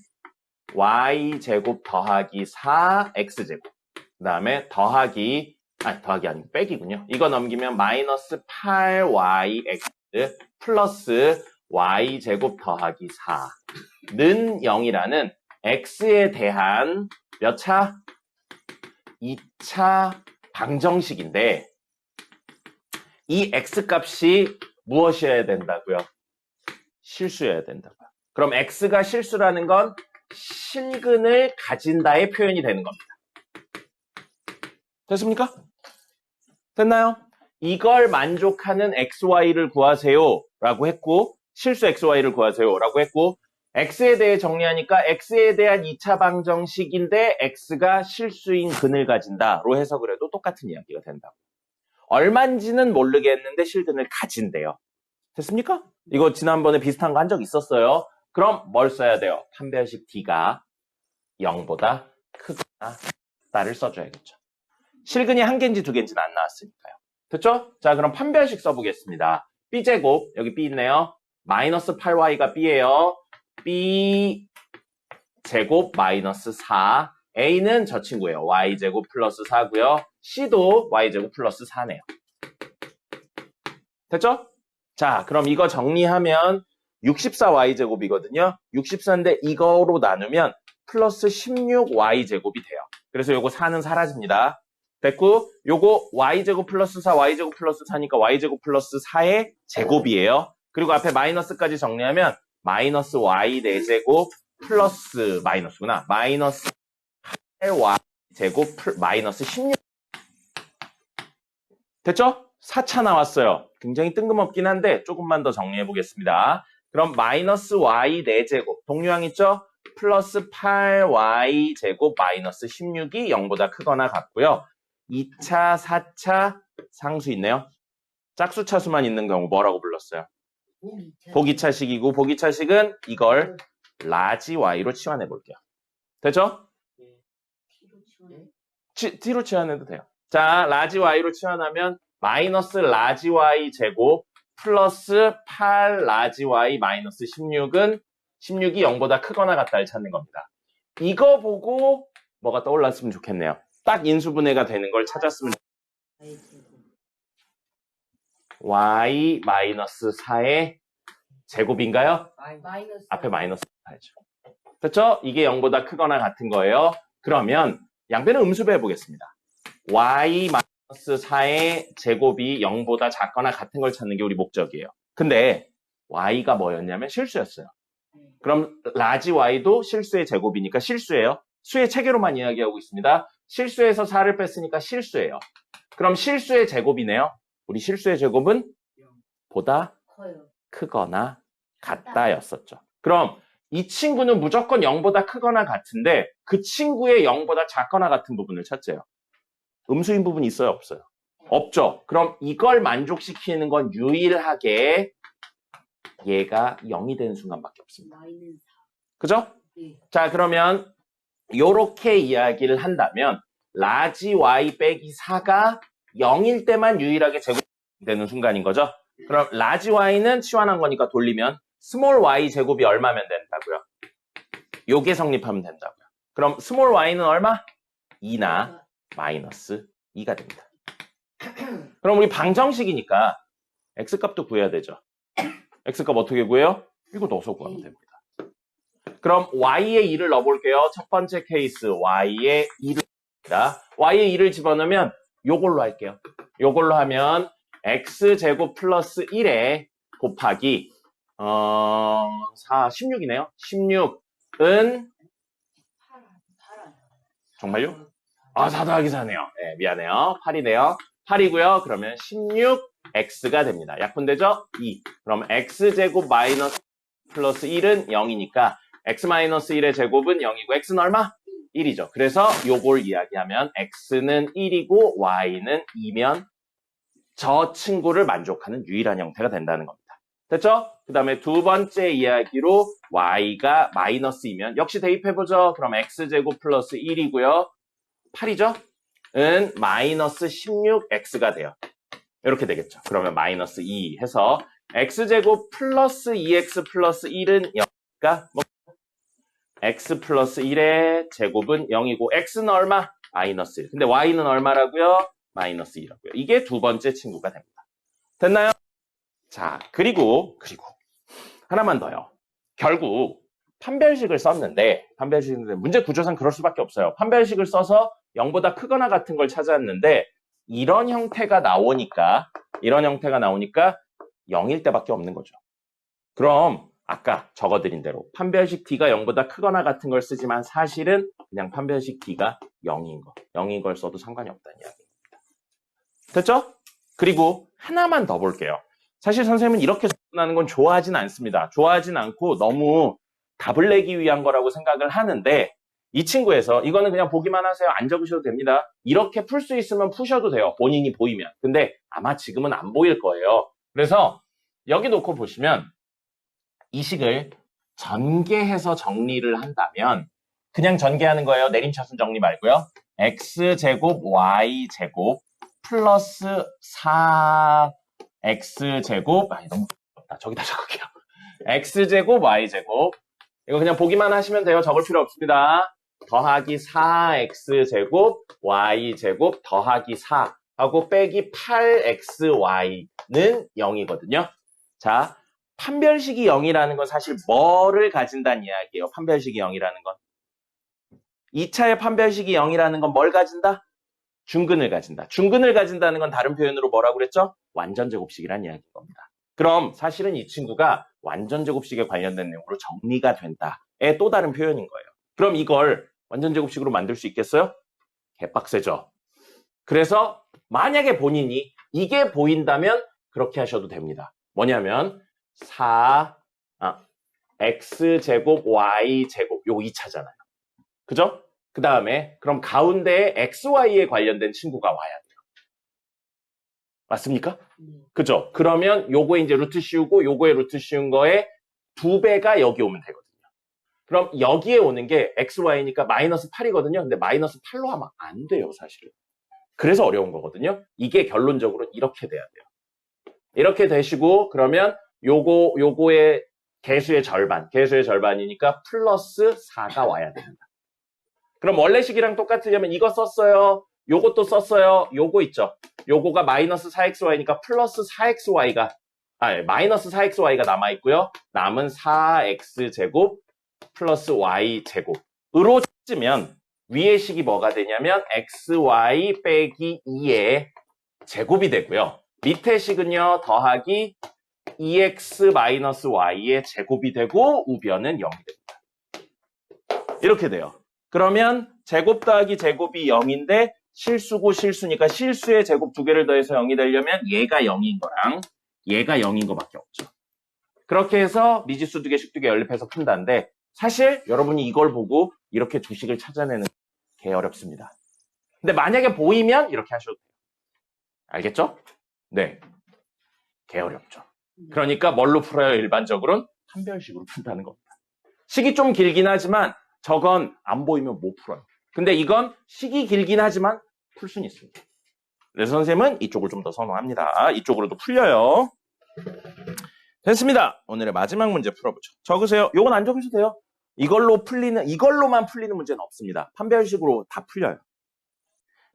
S1: y제곱 더하기 4x제곱 그 다음에 더하기 아니고 빼기군요. 이거 넘기면 마이너스 8yx 플러스 y제곱 더하기 4는 0이라는 x에 대한 몇 차? 2차 방정식인데 이 x값이 무엇이어야 된다고요? 실수여야 된다고요. 그럼 x가 실수라는 건 실근을 가진다의 표현이 되는 겁니다. 됐습니까? 됐나요? 이걸 만족하는 xy를 구하세요 라고 했고 실수 xy를 구하세요 라고 했고 x에 대해 정리하니까 x에 대한 2차 방정식인데 x가 실수인 근을 가진다로 해석을 해도 똑같은 이야기가 된다고. 얼만지는 모르겠는데 실근을 가진대요. 됐습니까? 이거 지난번에 비슷한 거 한 적 있었어요. 그럼 뭘 써야 돼요? 판별식 d가 0보다 크거나 같다를 써줘야겠죠. 실근이 한 개인지 두 개인지는 안 나왔으니까요. 됐죠? 자, 그럼 판별식 써보겠습니다. b제곱, 여기 b 있네요. 마이너스 8y가 b예요. b제곱 마이너스 4. a는 저 친구예요. y제곱 플러스 4고요. c도 y제곱 플러스 4네요. 됐죠? 자, 그럼 이거 정리하면 64y제곱이거든요. 64인데 이거로 나누면 플러스 16y제곱이 돼요. 그래서 요거 4는 사라집니다. 됐고, 요거 y제곱 플러스 4, y제곱 플러스 4니까 y제곱 플러스 4의 제곱이에요. 그리고 앞에 마이너스까지 정리하면 마이너스 y 4제곱 플러스 마이너스구나. 마이너스 8y제곱 마이너스 16. 됐죠? 4차 나왔어요. 굉장히 뜬금없긴 한데 조금만 더 정리해 보겠습니다. 그럼 마이너스 y 4제곱 동류항 있죠? 플러스 8y제곱 마이너스 16이 0보다 크거나 같고요. 2차, 4차 상수 있네요. 짝수차수만 있는 경우 뭐라고 불렀어요? 보기차식이고 보기차식은 이걸 라지 y로 치환해 볼게요. 됐죠? t로 치환해도 돼요. 자, 라지 y로 치환하면 마이너스 라지 y 제곱 플러스 8 라지 y 마이너스 16은 16이 0보다 크거나 같다를 찾는 겁니다. 이거 보고 뭐가 떠올랐으면 좋겠네요. 딱 인수분해가 되는 걸 찾았으면 y 마이너스 4의 제곱인가요?
S2: 마이너스
S1: 앞에 마이너스 해야죠. 됐죠? 이게 0보다 크거나 같은 거예요. 그러면 양변을 음수배 해보겠습니다. y 마이너스 4의 제곱이 0보다 작거나 같은 걸 찾는 게 우리 목적이에요. 근데 y가 뭐였냐면 실수였어요. 그럼 라지 y도 실수의 제곱이니까 실수예요. 수의 체계로만 이야기하고 있습니다. 실수에서 4를 뺐으니까 실수예요. 그럼 실수의 제곱이네요. 우리 실수의 제곱은 보다
S2: 커요.
S1: 크거나 같다였었죠. 그럼 이 친구는 무조건 0보다 크거나 같은데 그 친구의 0보다 작거나 같은 부분을 찾재요. 음수인 부분이 있어요? 없어요? 없죠. 그럼 이걸 만족시키는 건 유일하게 얘가 0이 되는 순간밖에 없습니다.
S2: 마이너스
S1: 그죠?
S2: 4. 네.
S1: 자, 그러면 요렇게 이야기를 한다면 라지 y 빼기 4가 0일 때만 유일하게 제곱되는 순간인 거죠. 그럼 라지 y는 치환한 거니까 돌리면 스몰 y 제곱이 얼마면 된다고요? 요게 성립하면 된다고요. 그럼 스몰 y는 얼마? 2나 마이너스 2가 됩니다. 그럼 우리 방정식이니까 x값도 구해야 되죠. x값 어떻게 구해요? 이거 넣어서 구하면 됩니다. 그럼 y의 2를 넣어볼게요. 첫 번째 케이스 y의 2를 y의 2를 집어넣으면 요걸로 할게요. 요걸로 하면 x제곱 플러스 1에 곱하기 16이네요. 16은 정말요? 4 더하기 4네요. 네, 미안해요. 8이네요. 8이고요. 그러면 16x가 됩니다. 약분되죠? 2. 그럼 x제곱 마이너스 플러스 1은 0이니까 x 마이너스 1의 제곱은 0이고 x는 얼마? 1이죠. 그래서 요걸 이야기하면 x는 1이고 y는 2면 저 친구를 만족하는 유일한 형태가 된다는 겁니다. 됐죠? 그 다음에 두 번째 이야기로 y가 마이너스이면 역시 대입해보죠. 그럼 x제곱 플러스 1이고요. 8이죠? 은 마이너스 16x가 돼요. 이렇게 되겠죠. 그러면 마이너스 2 해서 x제곱 플러스 2x 플러스 1은 0이니까 x 플러스 1의 제곱은 0이고 x는 얼마? 마이너스 1. 근데 y는 얼마라고요? 마이너스 2라고요. 이게 두 번째 친구가 됩니다. 됐나요? 자, 그리고 하나만 더요. 결국 판별식을 썼는데 문제 구조상 그럴 수밖에 없어요. 판별식을 써서 0보다 크거나 같은 걸 찾았는데 이런 형태가 나오니까 0일 때밖에 없는 거죠. 그럼 아까 적어드린 대로 판별식 D가 0보다 크거나 같은 걸 쓰지만 사실은 그냥 판별식 D가 0인 걸 써도 상관이 없다는 이야기입니다. 됐죠? 그리고 하나만 더 볼게요. 사실 선생님은 이렇게 접근하는 건 좋아하진 않습니다. 좋아하진 않고 너무 답을 내기 위한 거라고 생각을 하는데 이 친구에서 이거는 그냥 보기만 하세요. 안 적으셔도 됩니다. 이렇게 풀 수 있으면 푸셔도 돼요. 본인이 보이면. 근데 아마 지금은 안 보일 거예요. 그래서 여기 놓고 보시면 이 식을 전개해서 정리를 한다면 그냥 전개하는 거예요. 내림차순 정리 말고요. x제곱 y제곱 플러스 4x제곱 너무 어렵다. 저기다 적을게요. x제곱 y제곱 이거 그냥 보기만 하시면 돼요. 적을 필요 없습니다. 더하기 4x제곱 y제곱 더하기 4 하고 빼기 8xy는 0이거든요. 자, 판별식이 0이라는 건 사실 뭐를 가진다는 이야기예요. 판별식이 0이라는 건. 2차의 판별식이 0이라는 건 뭘 가진다? 중근을 가진다. 중근을 가진다는 건 다른 표현으로 뭐라고 그랬죠? 완전제곱식이라는 이야기인 겁니다. 그럼 사실은 이 친구가 완전제곱식에 관련된 내용으로 정리가 된다의 또 다른 표현인 거예요. 그럼 이걸 완전제곱식으로 만들 수 있겠어요? 개빡세죠. 그래서 만약에 본인이 이게 보인다면 그렇게 하셔도 됩니다. 뭐냐면 x제곱 y제곱 요 2차잖아요. 그죠? 그 다음에 그럼 가운데에 xy에 관련된 친구가 와야 돼요. 맞습니까? 그죠? 그러면 요거에 이제 루트 씌우고 요거에 루트 씌운 거에 2배가 여기 오면 되거든요. 그럼 여기에 오는 게 xy니까 마이너스 8이거든요. 근데 마이너스 8로 하면 안 돼요, 사실은. 그래서 어려운 거거든요. 이게 결론적으로 이렇게 돼야 돼요. 이렇게 되시고 그러면 요거의 개수의 절반이니까 플러스 4가 와야 됩니다. 그럼 원래 식이랑 똑같으려면 이거 썼어요. 요것도 썼어요. 요거 있죠. 요거가 마이너스 4xy니까 플러스 4xy가 마이너스 4xy가 남아있고요. 남은 4x제곱 플러스 y제곱으로 찾으면 위의 식이 뭐가 되냐면 xy 빼기 2의 제곱이 되고요. 밑에 식은요. 더하기 2x 마이너스 y의 제곱이 되고 우변은 0이 됩니다. 이렇게 돼요. 그러면 제곱 더하기 제곱이 0인데 실수고 실수니까 실수의 제곱 두 개를 더해서 0이 되려면 얘가 0인 거랑 얘가 0인 거밖에 없죠. 그렇게 해서 미지수 두 개씩 두 개 연립해서 푼다는데 사실 여러분이 이걸 보고 이렇게 두 식을 찾아내는 게 어렵습니다. 근데 만약에 보이면 이렇게 하셔도 돼요. 알겠죠? 네. 개 어렵죠. 그러니까 뭘로 풀어요? 일반적으로는 판별식으로 푼다는 겁니다. 식이 좀 길긴 하지만 저건 안 보이면 못 풀어요. 근데 이건 식이 길긴 하지만 풀 수는 있습니다. 그래서 선생님은 이쪽을 좀 더 선호합니다. 이쪽으로도 풀려요. 됐습니다. 오늘의 마지막 문제 풀어보죠. 적으세요. 요건 안 적으셔도 돼요. 이걸로만 풀리는 문제는 없습니다. 판별식으로 다 풀려요.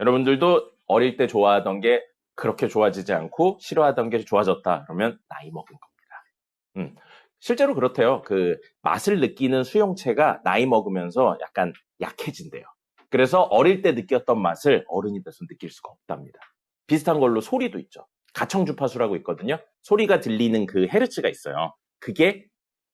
S1: 여러분들도 어릴 때 좋아하던 게 그렇게 좋아지지 않고 싫어하던 게 좋아졌다. 그러면 나이 먹은 겁니다. 실제로 그렇대요. 그 맛을 느끼는 수용체가 나이 먹으면서 약간 약해진대요. 그래서 어릴 때 느꼈던 맛을 어른이 돼서 느낄 수가 없답니다. 비슷한 걸로 소리도 있죠. 가청주파수라고 있거든요. 소리가 들리는 그 헤르츠가 있어요. 그게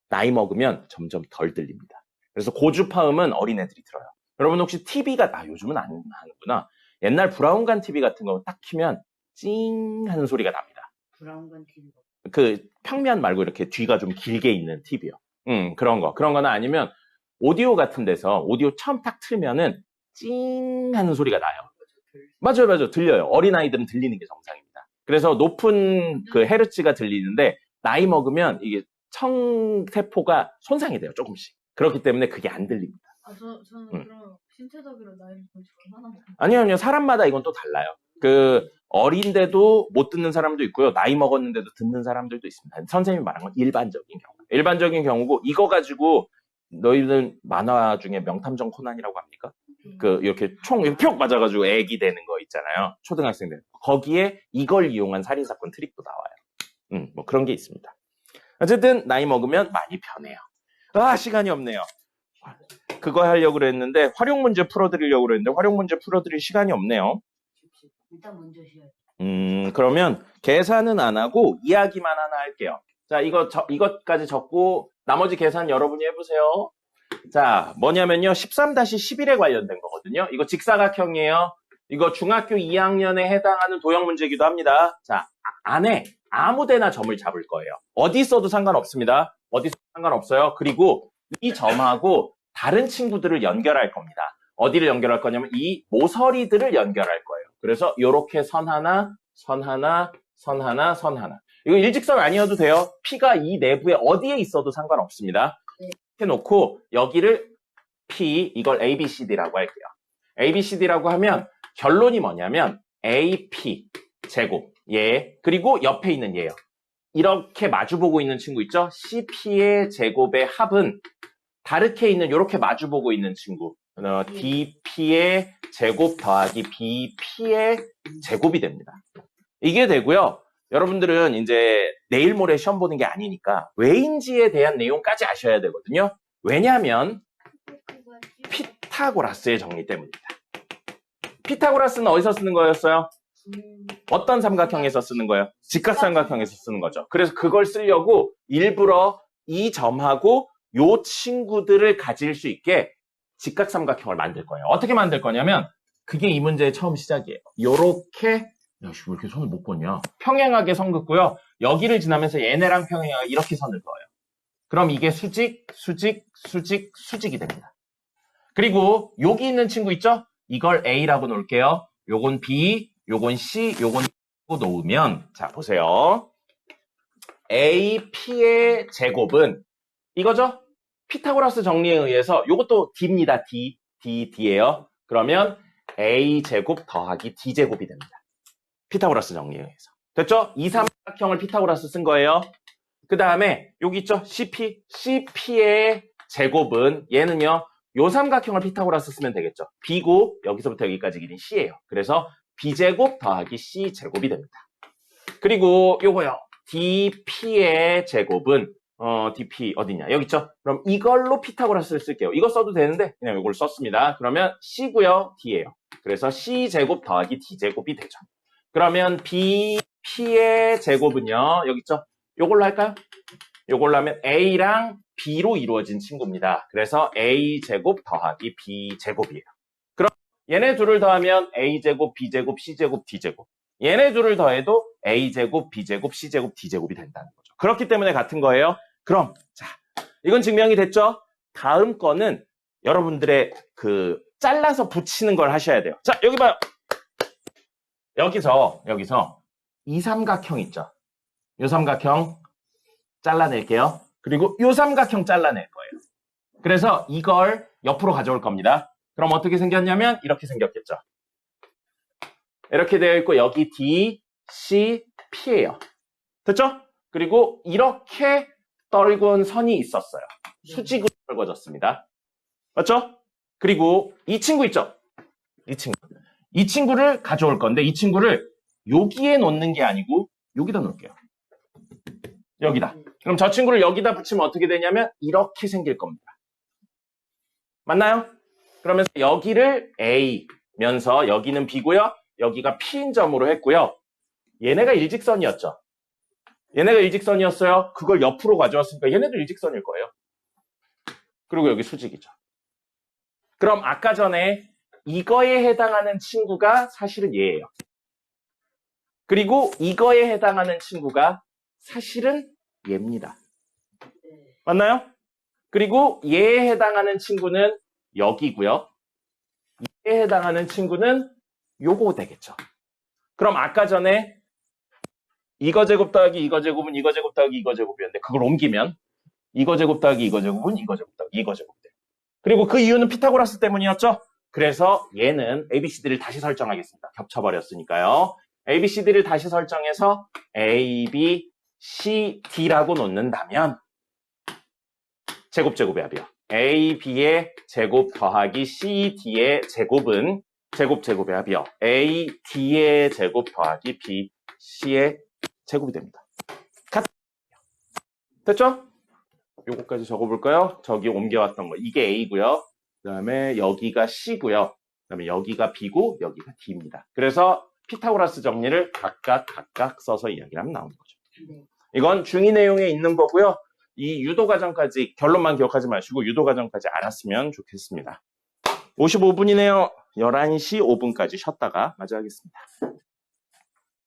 S1: 나이 먹으면 점점 덜 들립니다. 그래서 고주파음은 어린애들이 들어요. 여러분 혹시 TV가 요즘은 안 하는구나. 옛날 브라운관 TV 같은 거 딱 키면 찡 하는 소리가 납니다.
S2: 브라운관 TV.
S1: 그 평면 말고 이렇게 뒤가 좀 길게 있는 TV요. 그런 거는 아니면 오디오 같은 데서 오디오 처음 딱 틀면은 찡 하는 소리가 나요. 맞아요. 들려요. 어린아이들은 들리는 게 정상입니다. 그래서 높은 그 헤르츠가 들리는데 나이 먹으면 이게 청세포가 손상이 돼요. 조금씩. 그렇기 때문에 그게 안 들립니다.
S3: 저는 그럼 신체적으로 나이를 보지 얼마나
S1: 아니요. 사람마다 이건 또 달라요. 그 어린데도 못 듣는 사람도 있고요. 나이 먹었는데도 듣는 사람들도 있습니다. 선생님이 말한 건 일반적인 경우고 이거 가지고 너희들 만화 중에 명탐정 코난이라고 합니까? 그 이렇게 총 뿅 맞아가지고 애기 되는 거 있잖아요. 초등학생들. 거기에 이걸 이용한 살인사건 트릭도 나와요. 뭐 그런 게 있습니다. 어쨌든 나이 먹으면 많이 변해요. 시간이 없네요. 그거 하려고 그랬는데 활용 문제 풀어드리려고 그랬는데 활용 문제 풀어드릴 시간이 없네요.
S2: 일단 먼저 쉬어요.
S1: 그러면 계산은 안 하고 이야기만 하나 할게요. 자, 이것까지 적고 나머지 계산 여러분이 해보세요. 자, 뭐냐면요. 13-11에 관련된 거거든요. 이거 직사각형이에요. 이거 중학교 2학년에 해당하는 도형 문제이기도 합니다. 자, 안에 아무 데나 점을 잡을 거예요. 어디 써도 상관없습니다. 어디 써도 상관없어요. 그리고 이 점하고 다른 친구들을 연결할 겁니다. 어디를 연결할 거냐면 이 모서리들을 연결할 거예요. 그래서 이렇게 선 하나, 선 하나, 선 하나, 선 하나. 이거 일직선 아니어도 돼요. P가 이 내부에 어디에 있어도 상관없습니다. 이렇게 놓고 여기를 P, 이걸 ABCD라고 할게요. ABCD라고 하면 결론이 뭐냐면 AP 제곱, 얘, 그리고 옆에 있는 얘요. 이렇게 마주보고 있는 친구 있죠? CP의 제곱의 합은 다르게 있는 이렇게 마주보고 있는 친구 DP의 제곱 더하기 BP의 제곱이 됩니다. 이게 되고요. 여러분들은 이제 내일 모레 시험 보는 게 아니니까 왜인지에 대한 내용까지 아셔야 되거든요. 왜냐하면 피타고라스의 정리 때문입니다. 피타고라스는 어디서 쓰는 거였어요? 어떤 삼각형에서 쓰는 거예요? 직각삼각형에서 쓰는 거죠. 그래서 그걸 쓰려고 일부러 이 점하고 요 친구들을 가질 수 있게 직각삼각형을 만들 거예요. 어떻게 만들 거냐면 그게 이 문제의 처음 시작이에요. 요렇게 야씨 왜 이렇게 선을 못 보냐? 평행하게 선 긋고요. 여기를 지나면서 얘네랑 평행하게 이렇게 선을 그어요. 그럼 이게 수직, 수직, 수직, 수직이 됩니다. 그리고 여기 있는 친구 있죠? 이걸 A라고 놓을게요. 요건 B, 요건 C, 요건 놓으면 자 보세요. AP의 제곱은 이거죠? 피타고라스 정리에 의해서 요것도 D입니다. D예요. 그러면 A제곱 더하기 D제곱이 됩니다. 피타고라스 정리에 의해서. 됐죠? 이 삼각형을 피타고라스 쓴 거예요. 그 다음에 여기 있죠? CP의 제곱은 얘는요. 요 삼각형을 피타고라스 쓰면 되겠죠. B고 여기서부터 여기까지 길이는 C예요. 그래서 B제곱 더하기 C제곱이 됩니다. 그리고 요거요. DP의 제곱은 DP 어디냐? 여기 있죠? 그럼 이걸로 피타고라스를 쓸게요. 이거 써도 되는데 그냥 이걸 썼습니다. 그러면 C고요. D예요. 그래서 C제곱 더하기 D제곱이 되죠. 그러면 BP의 제곱은요. 여기 있죠? 요걸로 할까요? 요걸로 하면 A랑 B로 이루어진 친구입니다. 그래서 A제곱 더하기 B제곱이에요. 그럼 얘네 둘을 더하면 A제곱, B제곱, C제곱, D제곱. 얘네 둘을 더해도 A제곱, B제곱, C제곱, D제곱이 된다는 거죠. 그렇기 때문에 같은 거예요. 그럼 자, 이건 증명이 됐죠? 다음 거는 여러분들의 그 잘라서 붙이는 걸 하셔야 돼요. 자, 여기 봐요. 여기서 이 삼각형 있죠? 이 삼각형 잘라낼게요. 그리고 이 삼각형 잘라낼 거예요. 그래서 이걸 옆으로 가져올 겁니다. 그럼 어떻게 생겼냐면 이렇게 생겼겠죠. 이렇게 되어 있고 여기 D, C, P예요. 됐죠? 그리고 이렇게 떨군 선이 있었어요. 수직으로 떨궈졌습니다. 맞죠? 그리고 이 친구 있죠? 이 친구를 가져올 건데 이 친구를 여기에 놓는 게 아니고 여기다 놓을게요. 여기다. 그럼 저 친구를 여기다 붙이면 어떻게 되냐면 이렇게 생길 겁니다. 맞나요? 그러면서 여기를 A면서 여기는 B고요. 여기가 P인 점으로 했고요. 얘네가 일직선이었죠. 얘네가 일직선이었어요. 그걸 옆으로 가져왔으니까 얘네도 일직선일 거예요. 그리고 여기 수직이죠. 그럼 아까 전에 이거에 해당하는 친구가 사실은 얘예요. 그리고 이거에 해당하는 친구가 사실은 얘입니다. 맞나요? 그리고 얘에 해당하는 친구는 여기고요. 얘에 해당하는 친구는 요거 되겠죠. 그럼 아까 전에 이거 제곱 더하기 이거 제곱은 이거 제곱 더하기 이거 제곱이었는데 그걸 옮기면 이거 제곱 더하기 이거 제곱은 이거 제곱 더하기 이거 제곱 돼. 그리고 그 이유는 피타고라스 때문이었죠. 그래서 얘는 ABCD를 다시 설정하겠습니다. 겹쳐버렸으니까요. ABCD를 다시 설정해서 A, B, C, D라고 놓는다면 제곱의 합이요. A, B의 제곱 더하기 C, D의 제곱은 제곱의 합이요. A, D의 제곱 더하기 B, C의 제곱이 됩니다. 됐죠? 요거까지 적어볼까요? 저기 옮겨왔던 거. 이게 A고요. 그 다음에 여기가 C고요. 그 다음에 여기가 B고 여기가 D입니다. 그래서 피타고라스 정리를 각각 써서 이야기를 하면 나오는 거죠.
S2: 네.
S1: 이건 중2 내용에 있는 거고요. 이 유도과정까지 결론만 기억하지 마시고 유도과정까지 알았으면 좋겠습니다. 55분이네요. 11시 5분까지 쉬었다가 마저 하겠습니다.